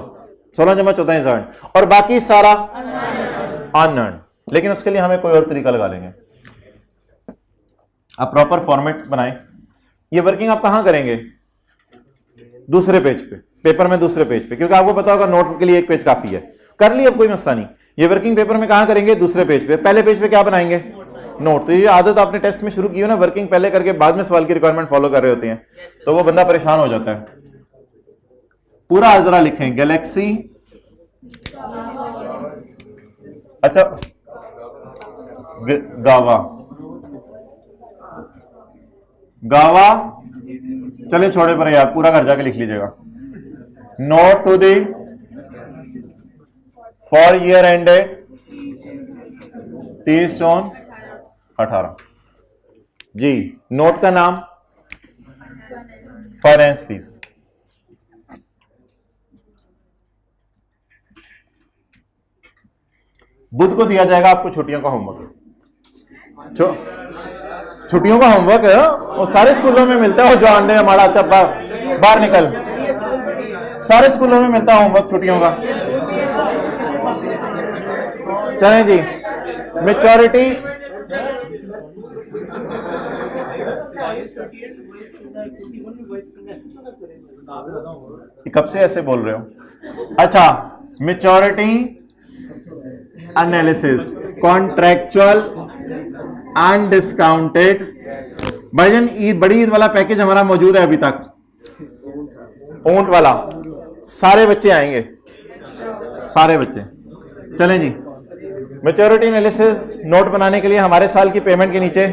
16 जमा 14 इज अर्न्ड, और बाकी सारा अनअर्न्ड। लेकिन उसके लिए हमें कोई और तरीका लगा लेंगे। आप प्रॉपर फॉर्मेट बनाएं। ये वर्किंग आप कहां करेंगे? दूसरे पेज पे, पेपर में दूसरे पेज पे, क्योंकि आपको पता होगा नोट के लिए एक पेज काफी है। कर ली, अब कोई मसला नहीं। ये वर्किंग पेपर में कहां करेंगे? दूसरे पेज पे। पहले पेज पे क्या बनाएंगे? नोट। तो ये आदत आपने टेस्ट में शुरू की हो ना, वर्किंग पहले करके बाद में सवाल की रिक्वायरमेंट फॉलो कर रहे होते हैं, तो वो बंदा परेशान हो जाता है। पूरा जरा लिखें, गैलेक्सी, अच्छा गावा, गावा, चले छोड़े पर यार, पूरा घर जाके लिख लीजिएगा। Note to the for year ended 30/6/18 जी। नोट का नाम फाइनेंस फीस। बुध को दिया जाएगा आपको छुट्टियों का होमवर्क। छुट्टियों का होमवर्क है वो सारे स्कूलों में मिलता है। जो आंडे हमारा अच्छा बाहर निकल, सारे स्कूलों में मिलता है होमवर्क छुट्टियों का। चलें जी, मैच्योरिटी कब से ऐसे बोल रहे हो? अच्छा, मैच्योरिटी एनालिसिस, कॉन्ट्रैक्चुअल अनडिस्काउंटेड। भाईजान बड़ी ईद वाला पैकेज हमारा मौजूद है अभी तक, ऊंट वाला। सारे बच्चे आएंगे, सारे बच्चे। चलें जी, मैच्योरिटी एनालिसिस नोट बनाने के लिए हमारे साल की पेमेंट के नीचे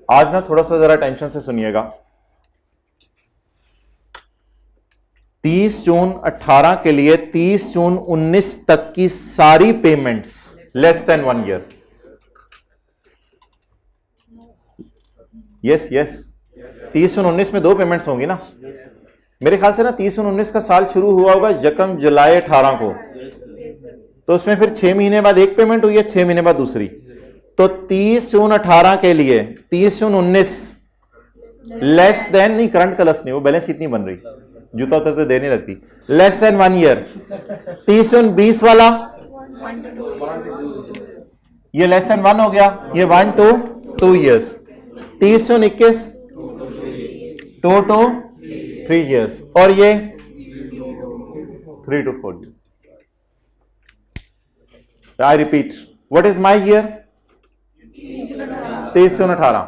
आज ना थोड़ा सा जरा टेंशन से सुनिएगा। 30 जून 18 के लिए 30 जून 19 तक की सारी payments less than 1 year. Yes yes, 30 जून 19 में 2 पेमेंट्स होंगी ना मेरे ख्याल से ना। 30 जून 19 का साल शुरू हुआ होगा 1 जुलाई 18 को, तो उसमें फिर 6 महीने बाद एक पेमेंट हुई है, 6 महीने बाद दूसरी। तो 30 जून 18 के लिए 30 जून 19 लेस देन, नहीं करंट कलर्स नहीं, वो बैलेंस शीट नहीं बन रही, जूता उतरते देर नहीं लगती। Less than 1 year. 30 जून 20 वाला ये लेस देन 1 हो गया, ये 1 to 2 years. 30 June 21 2 to 3 years, और ये 3 to 4 years. I repeat, what is my year? 30 June 18।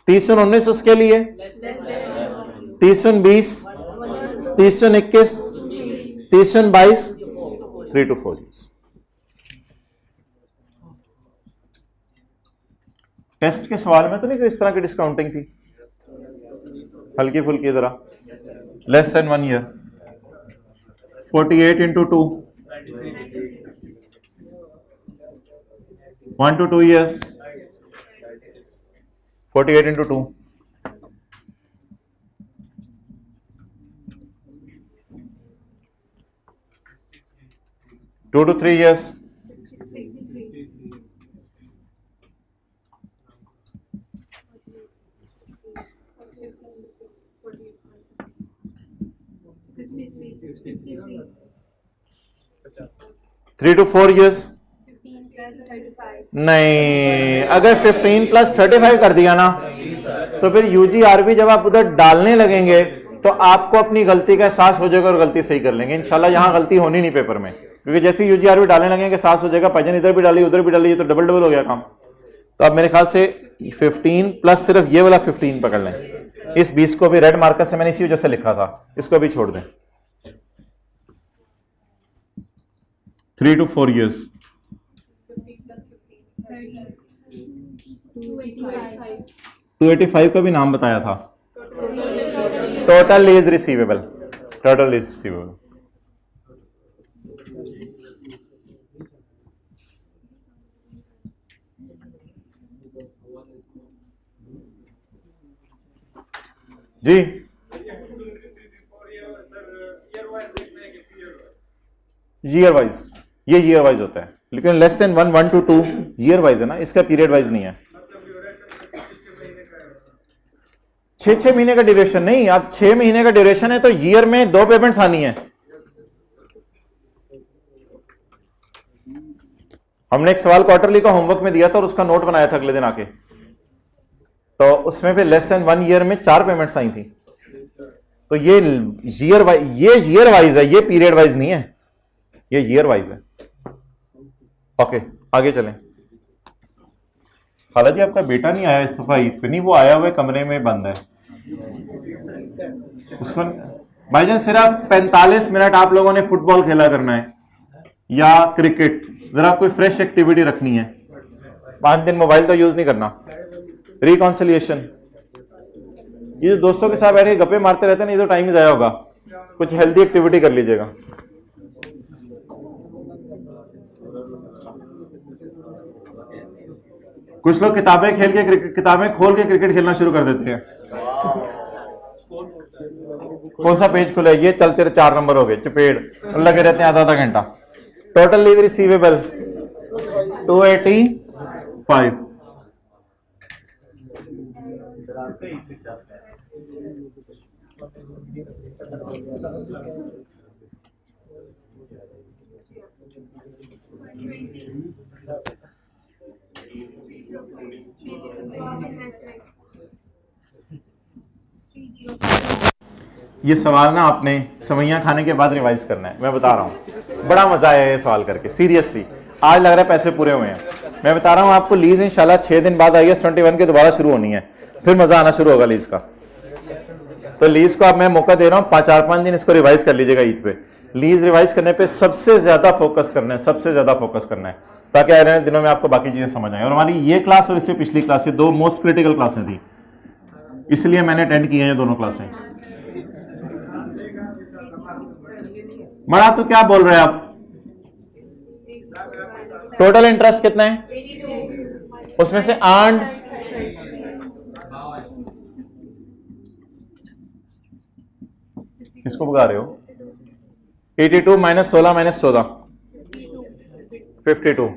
30 जून 19 उसके लिए, 30 जून 20, 30 जून 21, 30 जून 22, 3 to 4 ईयर्स। टेस्ट के सवाल में तो नहीं इस तरह की डिस्काउंटिंग थी, हल्की फुल्की जरा। Less than 1 year, 48 into 2, 1 to 2 years, 48 into 2, 2 to 3 years, 3 to 4 years नहीं, अगर 15 प्लस 35 कर दिया ना तो फिर यूजीआरबी जब आप उधर डालने लगेंगे तो आपको अपनी गलती का एहसास हो जाएगा और गलती सही कर लेंगे इंशाल्लाह। यहां गलती होनी नहीं पेपर में, क्योंकि जैसे यूजीआरबी डालने लगेंगे एहसास हो जाएगा, पजन इधर भी डाली उधर भी डाली, तो डबल डबल हो गया काम। तो अब मेरे ख्याल से 15 प्लस सिर्फ ये वाला 15 पकड़ लें। इस 20 को भी रेड मार्कर से मैंने इसी वजह से लिखा था, इसको भी छोड़ दें। 3 to 4 years 285 का भी नाम बताया था। Total lease receivable, total lease receivable. जी ईयर वाइज, ये ईयर वाइज होता है, लेकिन less than 1 to 2 year wise है ना, इसका पीरियड वाइज नहीं है। 6 महीने का ड्यूरेशन नहीं, आप 6 महीने का ड्यूरेशन है तो ईयर में 2 पेमेंट्स आनी है। हमने एक सवाल क्वार्टरली का होमवर्क में दिया था और उसका नोट बनाया था अगले दिन आके, तो उसमें फिर लेस देन 1 ईयर में 4 पेमेंट्स आई थी। तो ये ईयर वाइज है, ये पीरियड वाइज नहीं है, ये ईयर वाइज है। ओके आगे चलें। खाला जी आपका बेटा नहीं आया इस सफाई पे, नहीं वो आया हुआ कमरे में बंद है उसको। भाईजान सिर्फ 45 मिनट आप लोगों ने फुटबॉल खेला करना है या क्रिकेट, जरा कोई फ्रेश एक्टिविटी रखनी है। 5 दिन मोबाइल तो यूज नहीं करना। रिकॉन्सिलिएशन, ये दोस्तों के साथ बैठे गप्पे मारते रहते हैं, नहीं तो टाइम ही जाया होगा। कुछ हेल्दी एक्टिविटी कर लीजिएगा। कुछ लोग किताबें खोल के क्रिकेट खेलना शुरू कर देते हैं। कौन सा पेज खुला है? ये चलते 4 नंबर हो गए, चपेड़ लगे रहते हैं आधा घंटा। Total lease receivable 285। ये सवाल ना आपने सवैयां खाने के बाद रिवाइज करना है, मैं बता रहा हूँ। बड़ा मजा आया ये सवाल करके, सीरियसली आज लग रहा है पैसे पूरे हुए हैं। मैं बता रहा हूँ आपको, लीज इंशाल्लाह 6 दिन बाद IAS 21 के दोबारा शुरू होनी है, फिर मजा आना शुरू होगा लीज का। तो लीज को अब मैं मौका दे रहा हूँ, 4-5 दिन इसको रिवाइज कर लीजिएगा ईद पे। लीज रिवाइज करने पे सबसे ज्यादा फोकस करना है, सबसे ज्यादा फोकस करना है, ताकि आने वाले दिनों में आपको बाकी चीजें समझ आए। और हमारी ये क्लास और इससे पिछली क्लास, ये 2 मोस्ट क्रिटिकल क्लासें थी, इसलिए मैंने अटेंड किए हैं दोनों क्लासें। मड़ा तो क्या बोल रहे हैं आप? टोटल इंटरेस्ट कितना है उसमें से? अर्न किसको भगा रहे हो? 82 माइनस 16 माइनस 14 52।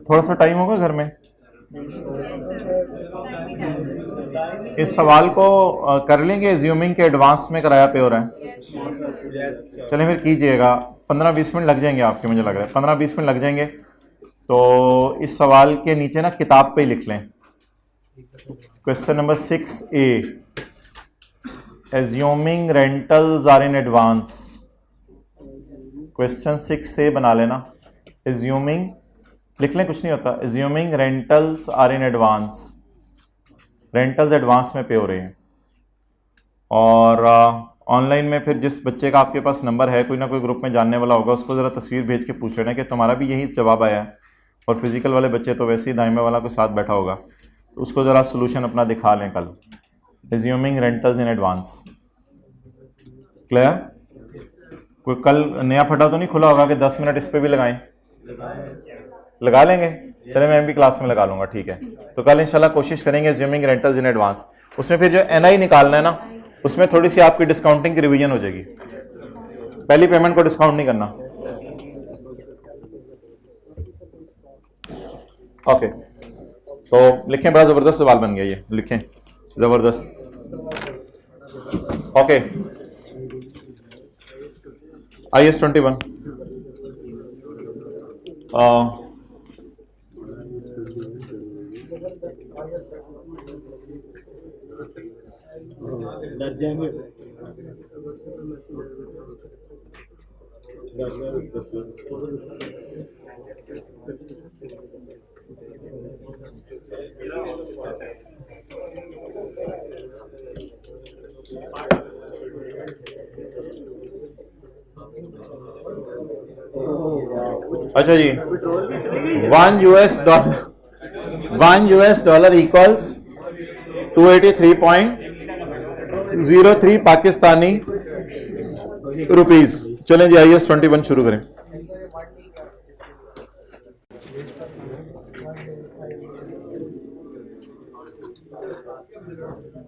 थोड़ा सा टाइम होगा घर में, इस सवाल को कर लेंगे। एज्यूमिंग के एडवांस में कराया पे हो रहा है, चलिए फिर कीजिएगा। 15-20 मिनट लग जाएंगे आपके, मुझे लग रहा है 15-20 मिनट लग जाएंगे। तो इस सवाल के नीचे ना किताब पे ही लिख लें, question number 6A, assuming rentals are in advance. Question 6A बना लेना, एज्यूमिंग लिख लें, कुछ नहीं होता, assuming rentals are in advance, rentals advance में पे हो रहे हैं। और ऑनलाइन में फिर जिस बच्चे का आपके पास नंबर है, कोई ना कोई ग्रुप में जानने वाला होगा, उसको ज़रा तस्वीर भेज के पूछ लेना कि तुम्हारा भी यही जवाब आया है। और फिजिकल वाले बच्चे तो वैसे ही दाइमे वाला कोई साथ बैठा होगा, तो उसको ज़रा सोल्यूशन अपना दिखा लें कल, assuming rentals in advance. Clear? कोई कल नया फटा तो नहीं खुला होगा कि 10 मिनट इस पर भी लगाएं? लगा लेंगे, चले मैं भी क्लास में लगा लूंगा, ठीक है। तो कल इंशाल्लाह कोशिश करेंगे एज्यूमिंग रेंटल्स इन एडवांस। उसमें फिर जो एनआई निकालना है ना, उसमें थोड़ी सी आपकी डिस्काउंटिंग की रिवीजन हो जाएगी, पहली पेमेंट को डिस्काउंट नहीं करना। ओके, तो लिखें, बड़ा जबरदस्त सवाल बन गया ये, लिखें जबरदस्त। ओके, IAS 21 अच्छा जी, $1 इक्वल्स 283.03 पाकिस्तानी रुपीस। चलें जी, IAS 21 शुरू करें।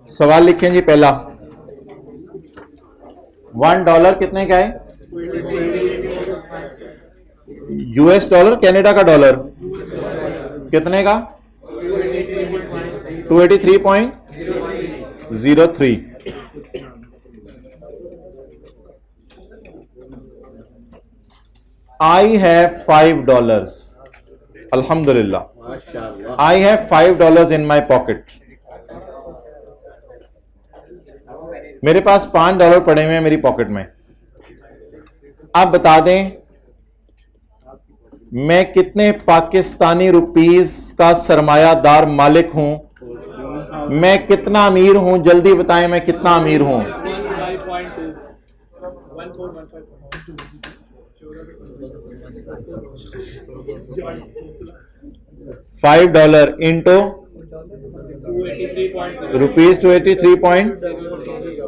सवाल लिखें जी, पहला $1 कितने का है? US डॉलर, कनाडा का डॉलर कितने का? 283.03। I have $5, अल्हम्दुलिल्लाह। I have $5 in my pocket। मेरे पास $5 पड़े हुए हैं मेरी पॉकेट में। आप बता दें मैं कितने पाकिस्तानी रुपीस का सरमायादार मालिक हूं, मैं कितना अमीर हूं, जल्दी बताएं मैं कितना अमीर हूं। $5 इंटू रुपीज 283.03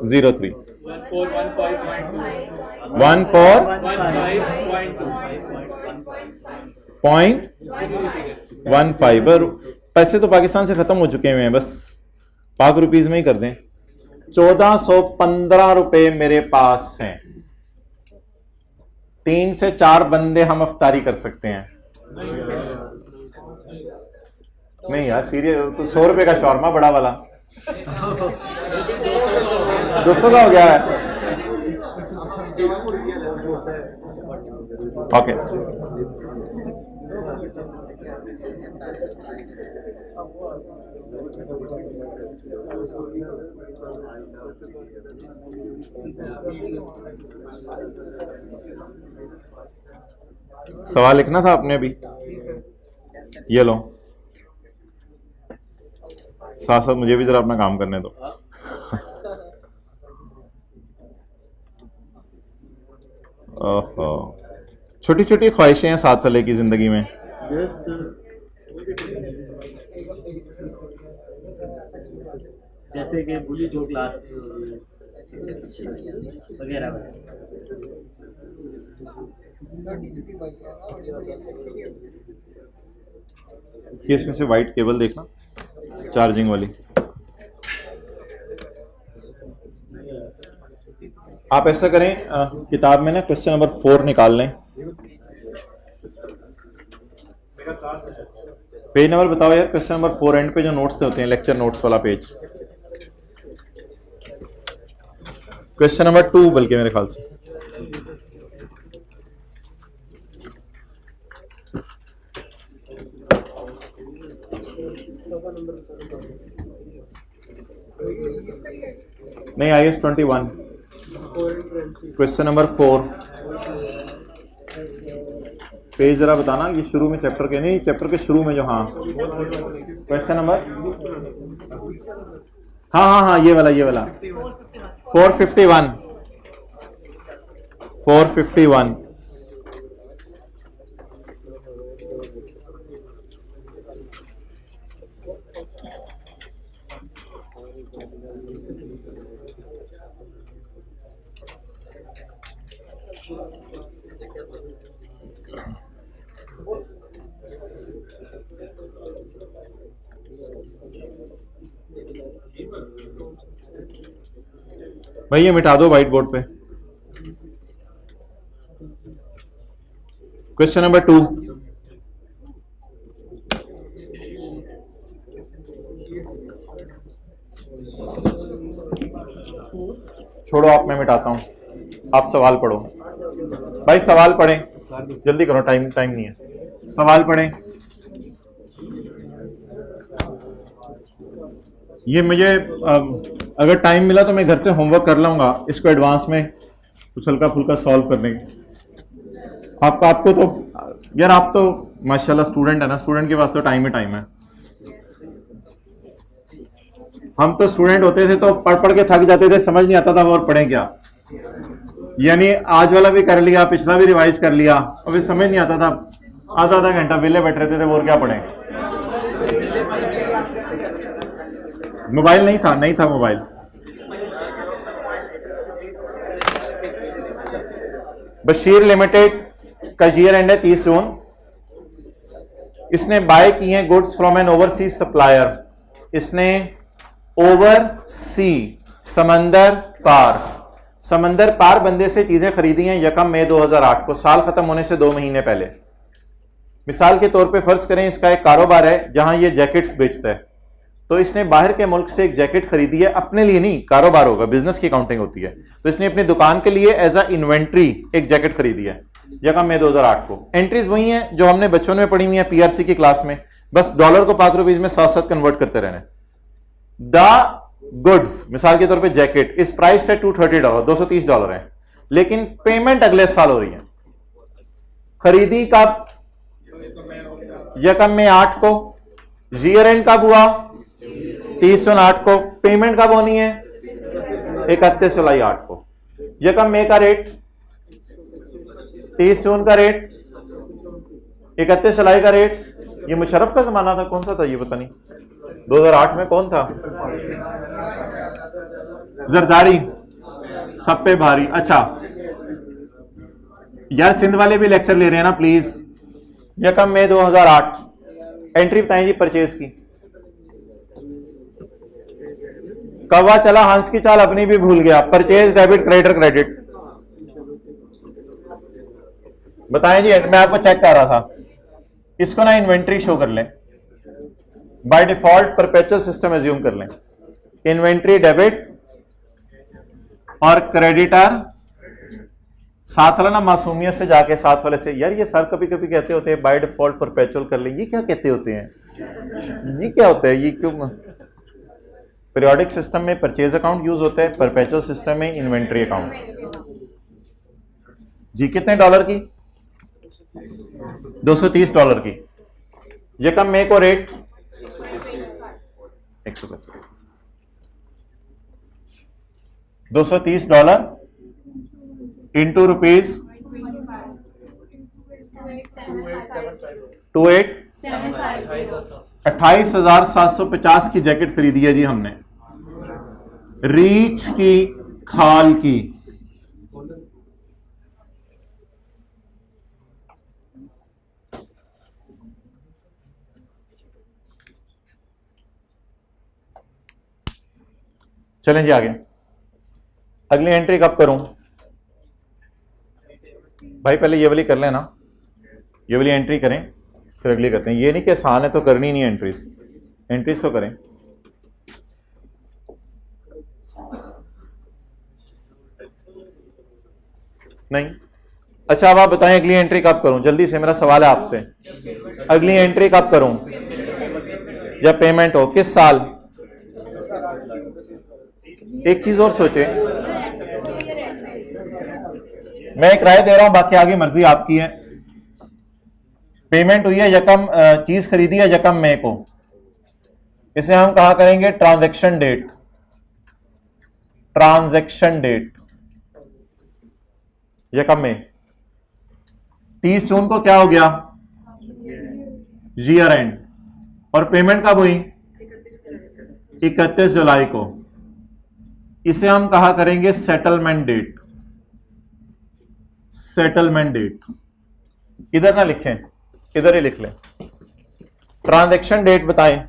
14.15। पैसे तो पाकिस्तान से खत्म हो चुके हैं, बस पाक रुपीज में ही कर दें। 1415 रुपए मेरे पास हैं। 3 से 4 बंदे हम अफ्तारी कर सकते हैं। नहीं यार सीरियस, तो 100 रुपए का शौरमा बड़ा वाला 200 का हो गया है। ओके, सवाल लिखना था आपने अभी, ये लो, साथ साथ मुझे भी जरा अपना काम करने दो। ओहो, छोटी छोटी ख्वाहिशें हैं साथ वाले की जिंदगी में। जैसे कि बुली जो क्लास वगैरह। ये इसमें से वाइट केबल देखना, चार्जिंग वाली। आप ऐसा करें, किताब में ना क्वेश्चन नंबर 4 निकाल लें। पेज नंबर बताओ यार, क्वेश्चन नंबर 4 एंड पे जो नोट्स होते हैं, लेक्चर नोट्स वाला पेज। क्वेश्चन नंबर 2 बल्कि मेरे ख्याल से नहीं, IS-21 क्वेश्चन नंबर 4 पेज जरा बताना, ये शुरू में चैप्टर के नहीं, चैप्टर के शुरू में जो, हाँ क्वेश्चन नंबर, हाँ ये वाला 451 भाई ये मिटा दो व्हाइट बोर्ड पे। क्वेश्चन नंबर 2, छोड़ो आप, मैं मिटाता हूं, आप सवाल पढ़ो भाई, सवाल पढ़ें, जल्दी करो, टाइम नहीं है, सवाल पढ़ें। ये मुझे अगर टाइम मिला तो मैं घर से होमवर्क कर लूंगा इसको एडवांस में, कुछ हल्का फुल्का सॉल्व करने। आपको तो यार, आप तो माशाल्लाह स्टूडेंट है ना, स्टूडेंट के पास तो टाइम ही टाइम है। हम तो स्टूडेंट होते थे तो पढ़ के थक जाते थे, समझ नहीं आता था और पढ़ें क्या। यानी आज वाला भी कर लिया, पिछला भी रिवाइज कर लिया, और फिर समझ नहीं आता था, आधा घंटा वेले बैठ रहे थे और क्या पढ़ें। मोबाइल नहीं था मोबाइल। बशीर लिमिटेड का ईयर एंड है 30 जून। इसने बाय किए हैं goods from N overseas supplier. इसने ओवर सी, समंदर पार बंदे से चीजें खरीदी हैं 1 मई 2008 को, साल खत्म होने से 2 महीने पहले। मिसाल के तौर पे फर्ज करें इसका एक कारोबार है जहां ये जैकेट्स बेचता है, तो इसने बाहर के मुल्क से एक जैकेट खरीदी है, अपने लिए नहीं, कारोबार होगा, बिजनेस की अकाउंटिंग होती है, तो इसने अपनी दुकान के लिए एज अ इन्वेंट्री एक जैकेट खरीदी है 1 मई 2008 को। एंट्रीज वही हैं जो हमने बचपन में पढ़ी हुई है पीआरसी की क्लास में, बस डॉलर को पाक रुपीज में साथ साथ कन्वर्ट करते रहने। द गुड्स, मिसाल के तौर पे जैकेट, इस प्राइस है $230, $230 है, लेकिन पेमेंट अगले साल हो रही है। खरीदी कब? 1 मई 8 को। ईयर एंड कब हुआ? 30/8 को। पेमेंट कब होनी है? 31 जुलाई 8 को। 1 मई का रेट, 30 जून का रेट, 31 जुलाई का रेट। ये मुशर्रफ का जमाना था, कौन सा था ये पता नहीं, 2008 में कौन था? जरदारी, सब पे भारी। अच्छा यार, सिंध वाले भी लेक्चर ले रहे हैं ना प्लीज। 1 मई 2008। एंट्री बताएं जी परचेज की। कवा चला हंस की चाल अपनी भी भूल गया। Purchase, debit, credit. बताएं जी, मैं आपको चेक कर रहा था, इसको ना इन्वेंट्री शो कर लें, by default perpetual system assume कर लें। इन्वेंट्री डेबिट और क्रेडिटर, साथ वाला ना मासूमियत से जाके साथ वाले से, यार ये सर कभी कभी कहते होते हैं बाय डिफॉल्ट परपेचुअल कर लें, ये क्या कहते होते हैं, ये क्या होता है, ये क्यों? पीरियोडिक सिस्टम में परचेज अकाउंट यूज होता है, परपेचुअल सिस्टम में इन्वेंट्री अकाउंट। जी कितने डॉलर की? $230 की। 1 मई को रेट 125, $230 इंटू रुपीज 28,750 की जैकेट खरीदी है जी हमने, रीच की, खाल की। चलें जी आगे। अगली एंट्री कब करूं भाई? पहले ये वाली कर लेना, ये वाली एंट्री करें फिर अगली करते हैं। ये नहीं कि आसान है तो करनी नहीं एंट्रीज तो करें। नहीं, अच्छा अब आप बताएं अगली एंट्री कब करूं? जल्दी से, मेरा सवाल है आपसे, अगली एंट्री कब करूं? जब पेमेंट हो। किस साल? एक चीज और सोचे, मैं एक राय दे रहा हूं, बाकी आगे मर्जी आपकी है। पेमेंट हुई है यकम, चीज खरीदी है यकम मई को, इसे हम कहा करेंगे ट्रांजैक्शन डेट। ट्रांजैक्शन डेट यकम में। 30 जून को क्या हो गया? Year and. और पेमेंट कब हुई? 31 जुलाई को। इसे हम कहा करेंगे सेटलमेंट डेट। सेटलमेंट डेट इधर ना लिखें, इधर ही लिख लें। ट्रांजैक्शन डेट बताएं।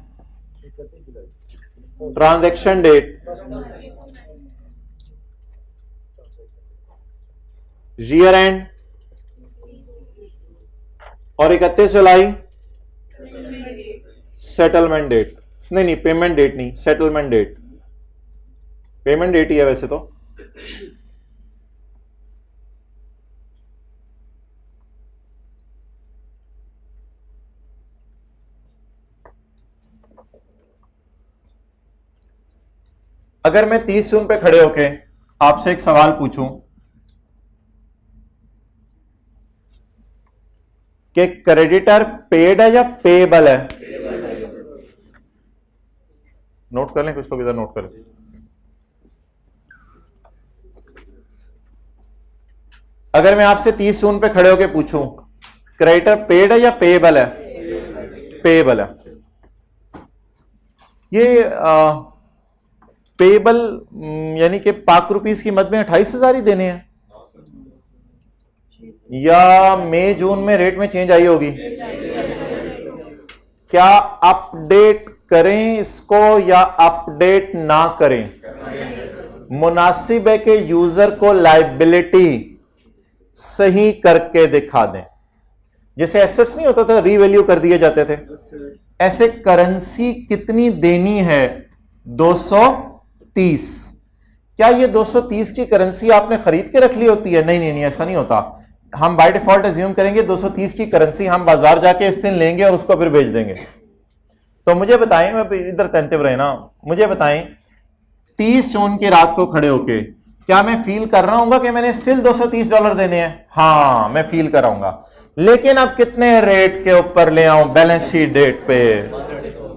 ट्रांजैक्शन डेट ईयर एंड और 31 जुलाई सेटलमेंट डेट। नहीं, पेमेंट डेट नहीं, सेटलमेंट डेट। पेमेंट डेट ही है वैसे तो। अगर मैं 30 जून पे खड़े होके आपसे एक सवाल पूछूं कि क्रेडिटर पेड है या पेएबल है, नोट कर लें, कुछ लोग इधर नोट कर लें। अगर मैं आपसे 30 जून पे खड़े होके पूछूं क्रेडिटर पेड है या पेएबल है? पेएबल है। ये पेएबल यानी कि पाक रुपीस की मद में 28,000 ही देने हैं, या मई जून में रेट में चेंज आई होगी? क्या अपडेट करें इसको या अपडेट ना करें? मुनासिब है कि यूजर को लायबिलिटी सही करके दिखा दें। जैसे एसेट्स नहीं होता था, रीवैल्यू कर दिए जाते थे, ऐसे करेंसी कितनी देनी है? 230। क्या ये 230 की करेंसी आपने खरीद के रख ली होती है? नहीं नहीं नहीं, ऐसा नहीं होता। हम बाय डिफॉल्ट अज्यूम करेंगे 230 की करेंसी हम बाजार जाके इस दिन लेंगे और उसको फिर बेच देंगे। तो मुझे बताएं, मैं इधर तंतिब रहे ना, मुझे बताएं 30 जून की रात को खड़े होके क्या मैं फील कर रहा हूं कि मैंने स्टिल $230 देने हैं? हाँ, मैं फील कर रहा हूं। लेकिन अब कितने रेट के ऊपर ले आऊं? बैलेंस शीट डेट पे।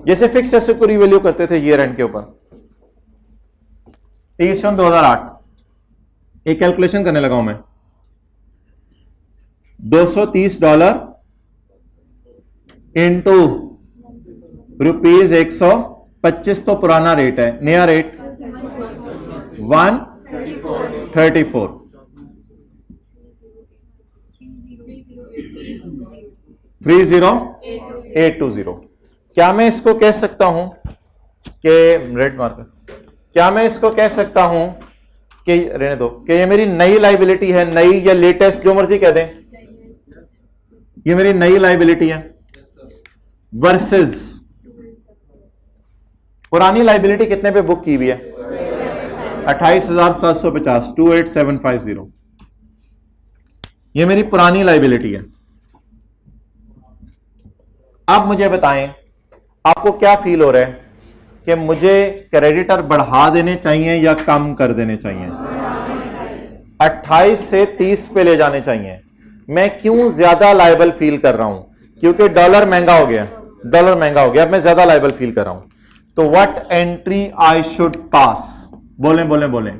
जैसे फिक्स एसेट को रिवैल्यू करते थे ईयर एंड के ऊपर। 30 जून 2008 एक कैलकुलेशन करने लगा हूं मैं। $230 इंटू ₹125 तो पुराना रेट है, नया रेट 134। 30820। क्या मैं इसको कह सकता हूं कि रेड मार्कर, क्या मैं इसको कह सकता हूं कि रहने दो कि ये मेरी नई लाइबिलिटी है, नई या लेटेस्ट, जो मर्जी कह दें, ये मेरी नई लाइबिलिटी है वर्सेस पुरानी लाइबिलिटी कितने पे बुक की हुई है? 28,750, 28750। ये मेरी पुरानी लाइबिलिटी है। अब मुझे बताएं आपको क्या फील हो रहा है कि मुझे क्रेडिटर बढ़ा देने चाहिए या कम कर देने चाहिए? 28 से 30 पे ले जाने चाहिए। मैं क्यों ज्यादा लायबल फील कर रहा हूं? क्योंकि डॉलर महंगा हो गया, डॉलर महंगा हो गया, अब मैं ज्यादा लायबल फील कर रहा हूं। तो what entry I should pass? बोलें बोलें बोलें।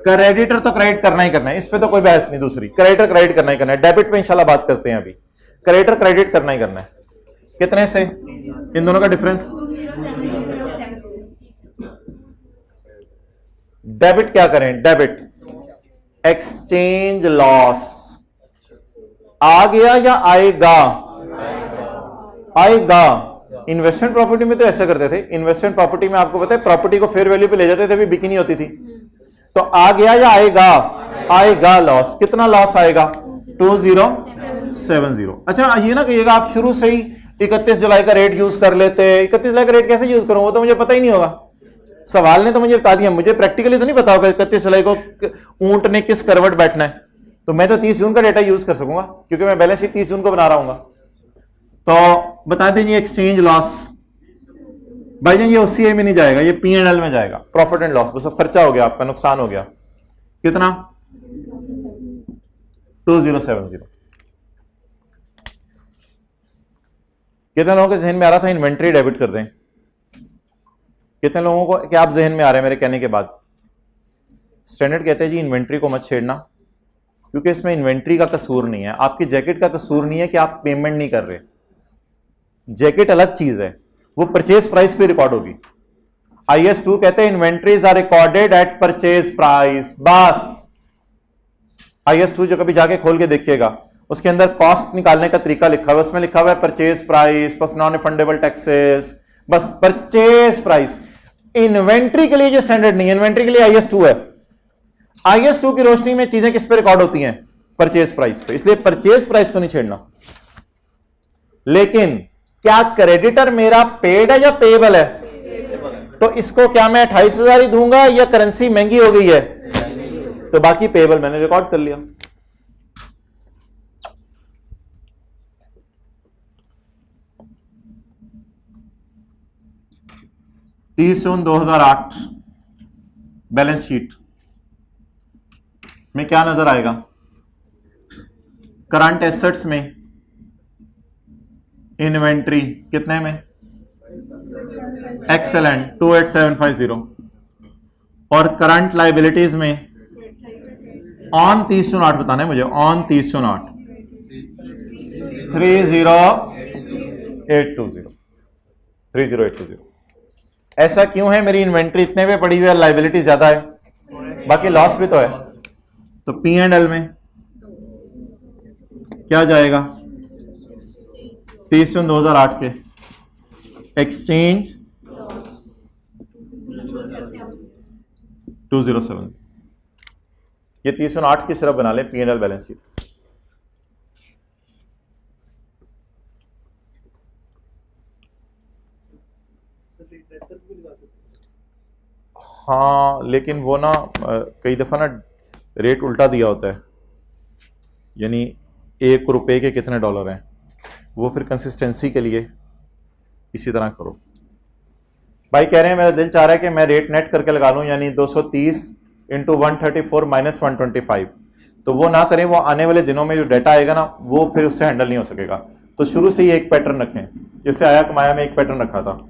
क्रेडिटर तो क्रेडिट करना ही करना है, इस पे तो कोई बहस नहीं। दूसरी, क्रेडिटर क्रेडिट करना ही करना है। डेबिट पे इंशाल्लाह बात करते हैं। अभी क्रेडिटर क्रेडिट करना ही करना है। कितने से? इन दोनों का डिफरेंस। डेबिट क्या करें? डेबिट एक्सचेंज लॉस आ गया या आएगा? आएगा। इन्वेस्टमेंट प्रॉपर्टी में तो ऐसा करते थे, इन्वेस्टमेंट प्रॉपर्टी में आपको पता है प्रॉपर्टी को फेयर वैल्यू पे ले जाते थे, अभी बिकी नहीं होती थी। तो आ गया या आएगा? आएगा लॉस। कितना लॉस आएगा? 2070। अच्छा, ये ना कहिएगा आप शुरू से ही 31 जुलाई का रेट यूज कर लेते। 31 जुलाई का रेट कैसे यूज करूं? वो तो मुझे पता ही नहीं होगा। सवाल ने तो मुझे बता दिया, मुझे प्रैक्टिकली तो नहीं पता होगा 31 जुलाई को ऊंट ने किस करवट बैठना है। तो मैं तो 30 जून का डेटा यूज कर सकूंगा क्योंकि मैं बैलेंस शीट 30 जून को बना रहा हूं। तो बता दीजिए एक्सचेंज लॉस भाईजान ये OCI में नहीं जाएगा, ये P&L में जाएगा, प्रॉफिट एंड लॉस। बस अब खर्चा हो गया आपका, नुकसान हो गया। कितना? 2070। कितने लोगों के जहन में आ रहा था इन्वेंट्री डेबिट कर दें? कितने लोगों को क्या आप जहन में आ रहे हैं मेरे कहने के बाद? स्टैंडर्ड कहते हैं जी इन्वेंट्री को मत छेड़ना, क्योंकि इसमें इन्वेंट्री का कसूर नहीं है, आपकी जैकेट का कसूर नहीं है कि आप पेमेंट नहीं कर रहे। जैकेट अलग चीज है, वो परचेज प्राइस पे रिकॉर्ड होगी। IAS 2 कहते हैं inventories are recorded at purchase price. बस IAS 2 जो कभी जाके खोल के देखिएगा, उसके अंदर कॉस्ट निकालने का तरीका लिखा हुआ है, उसमें लिखा हुआ है purchase price plus non refundable taxes, बस परचेज प्राइस। इन्वेंट्री के लिए ये स्टैंडर्ड नहीं है, इन्वेंट्री के लिए IAS 2 है। IAS 2 की रोशनी में चीजें किस पे रिकॉर्ड होती हैं? परचेज प्राइस पे, इसलिए परचेज प्राइस को नहीं छेड़ना। लेकिन क्या क्रेडिटर मेरा पेड है या पेएबल है? तो इसको क्या मैं 28,000 ही दूंगा या करेंसी महंगी हो गई है? तो बाकी पेएबल मैंने रिकॉर्ड कर लिया। तीस 2008 बैलेंस शीट में क्या नजर आएगा? करंट एसेट्स में इन्वेंट्री कितने में? एक्सेलेंट 28750। और करंट लाइबिलिटीज में ऑन 30/9 बताना है मुझे, ऑन 30/9 30820। ऐसा क्यों है? मेरी इन्वेंट्री इतने पे पड़ी हुई है, लाइबिलिटी ज्यादा है, बाकी लॉस भी तो है। तो P&L में क्या जाएगा? 30/9/2008 के एक्सचेंज 207। ये 30/9 की सिर्फ बना ले P&L बैलेंस शीट। हाँ, लेकिन वो ना कई दफा ना रेट उल्टा दिया होता है, यानी ₹1 के कितने डॉलर हैं, वो फिर कंसिस्टेंसी के लिए इसी तरह करो। भाई कह रहे हैं मेरा दिल चाह रहा है कि मैं रेट नेट करके लगा लूं, यानी 230 × 134 - 125। तो वो ना करें, वो आने वाले दिनों में जो डाटा आएगा ना, वो फिर उससे हैंडल नहीं हो सकेगा। तो शुरू से ही एक पैटर्न रखें, जैसे आया कमाया में एक पैटर्न रखा था।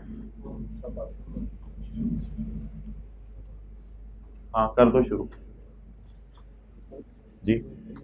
हाँ कर दो शुरू जी।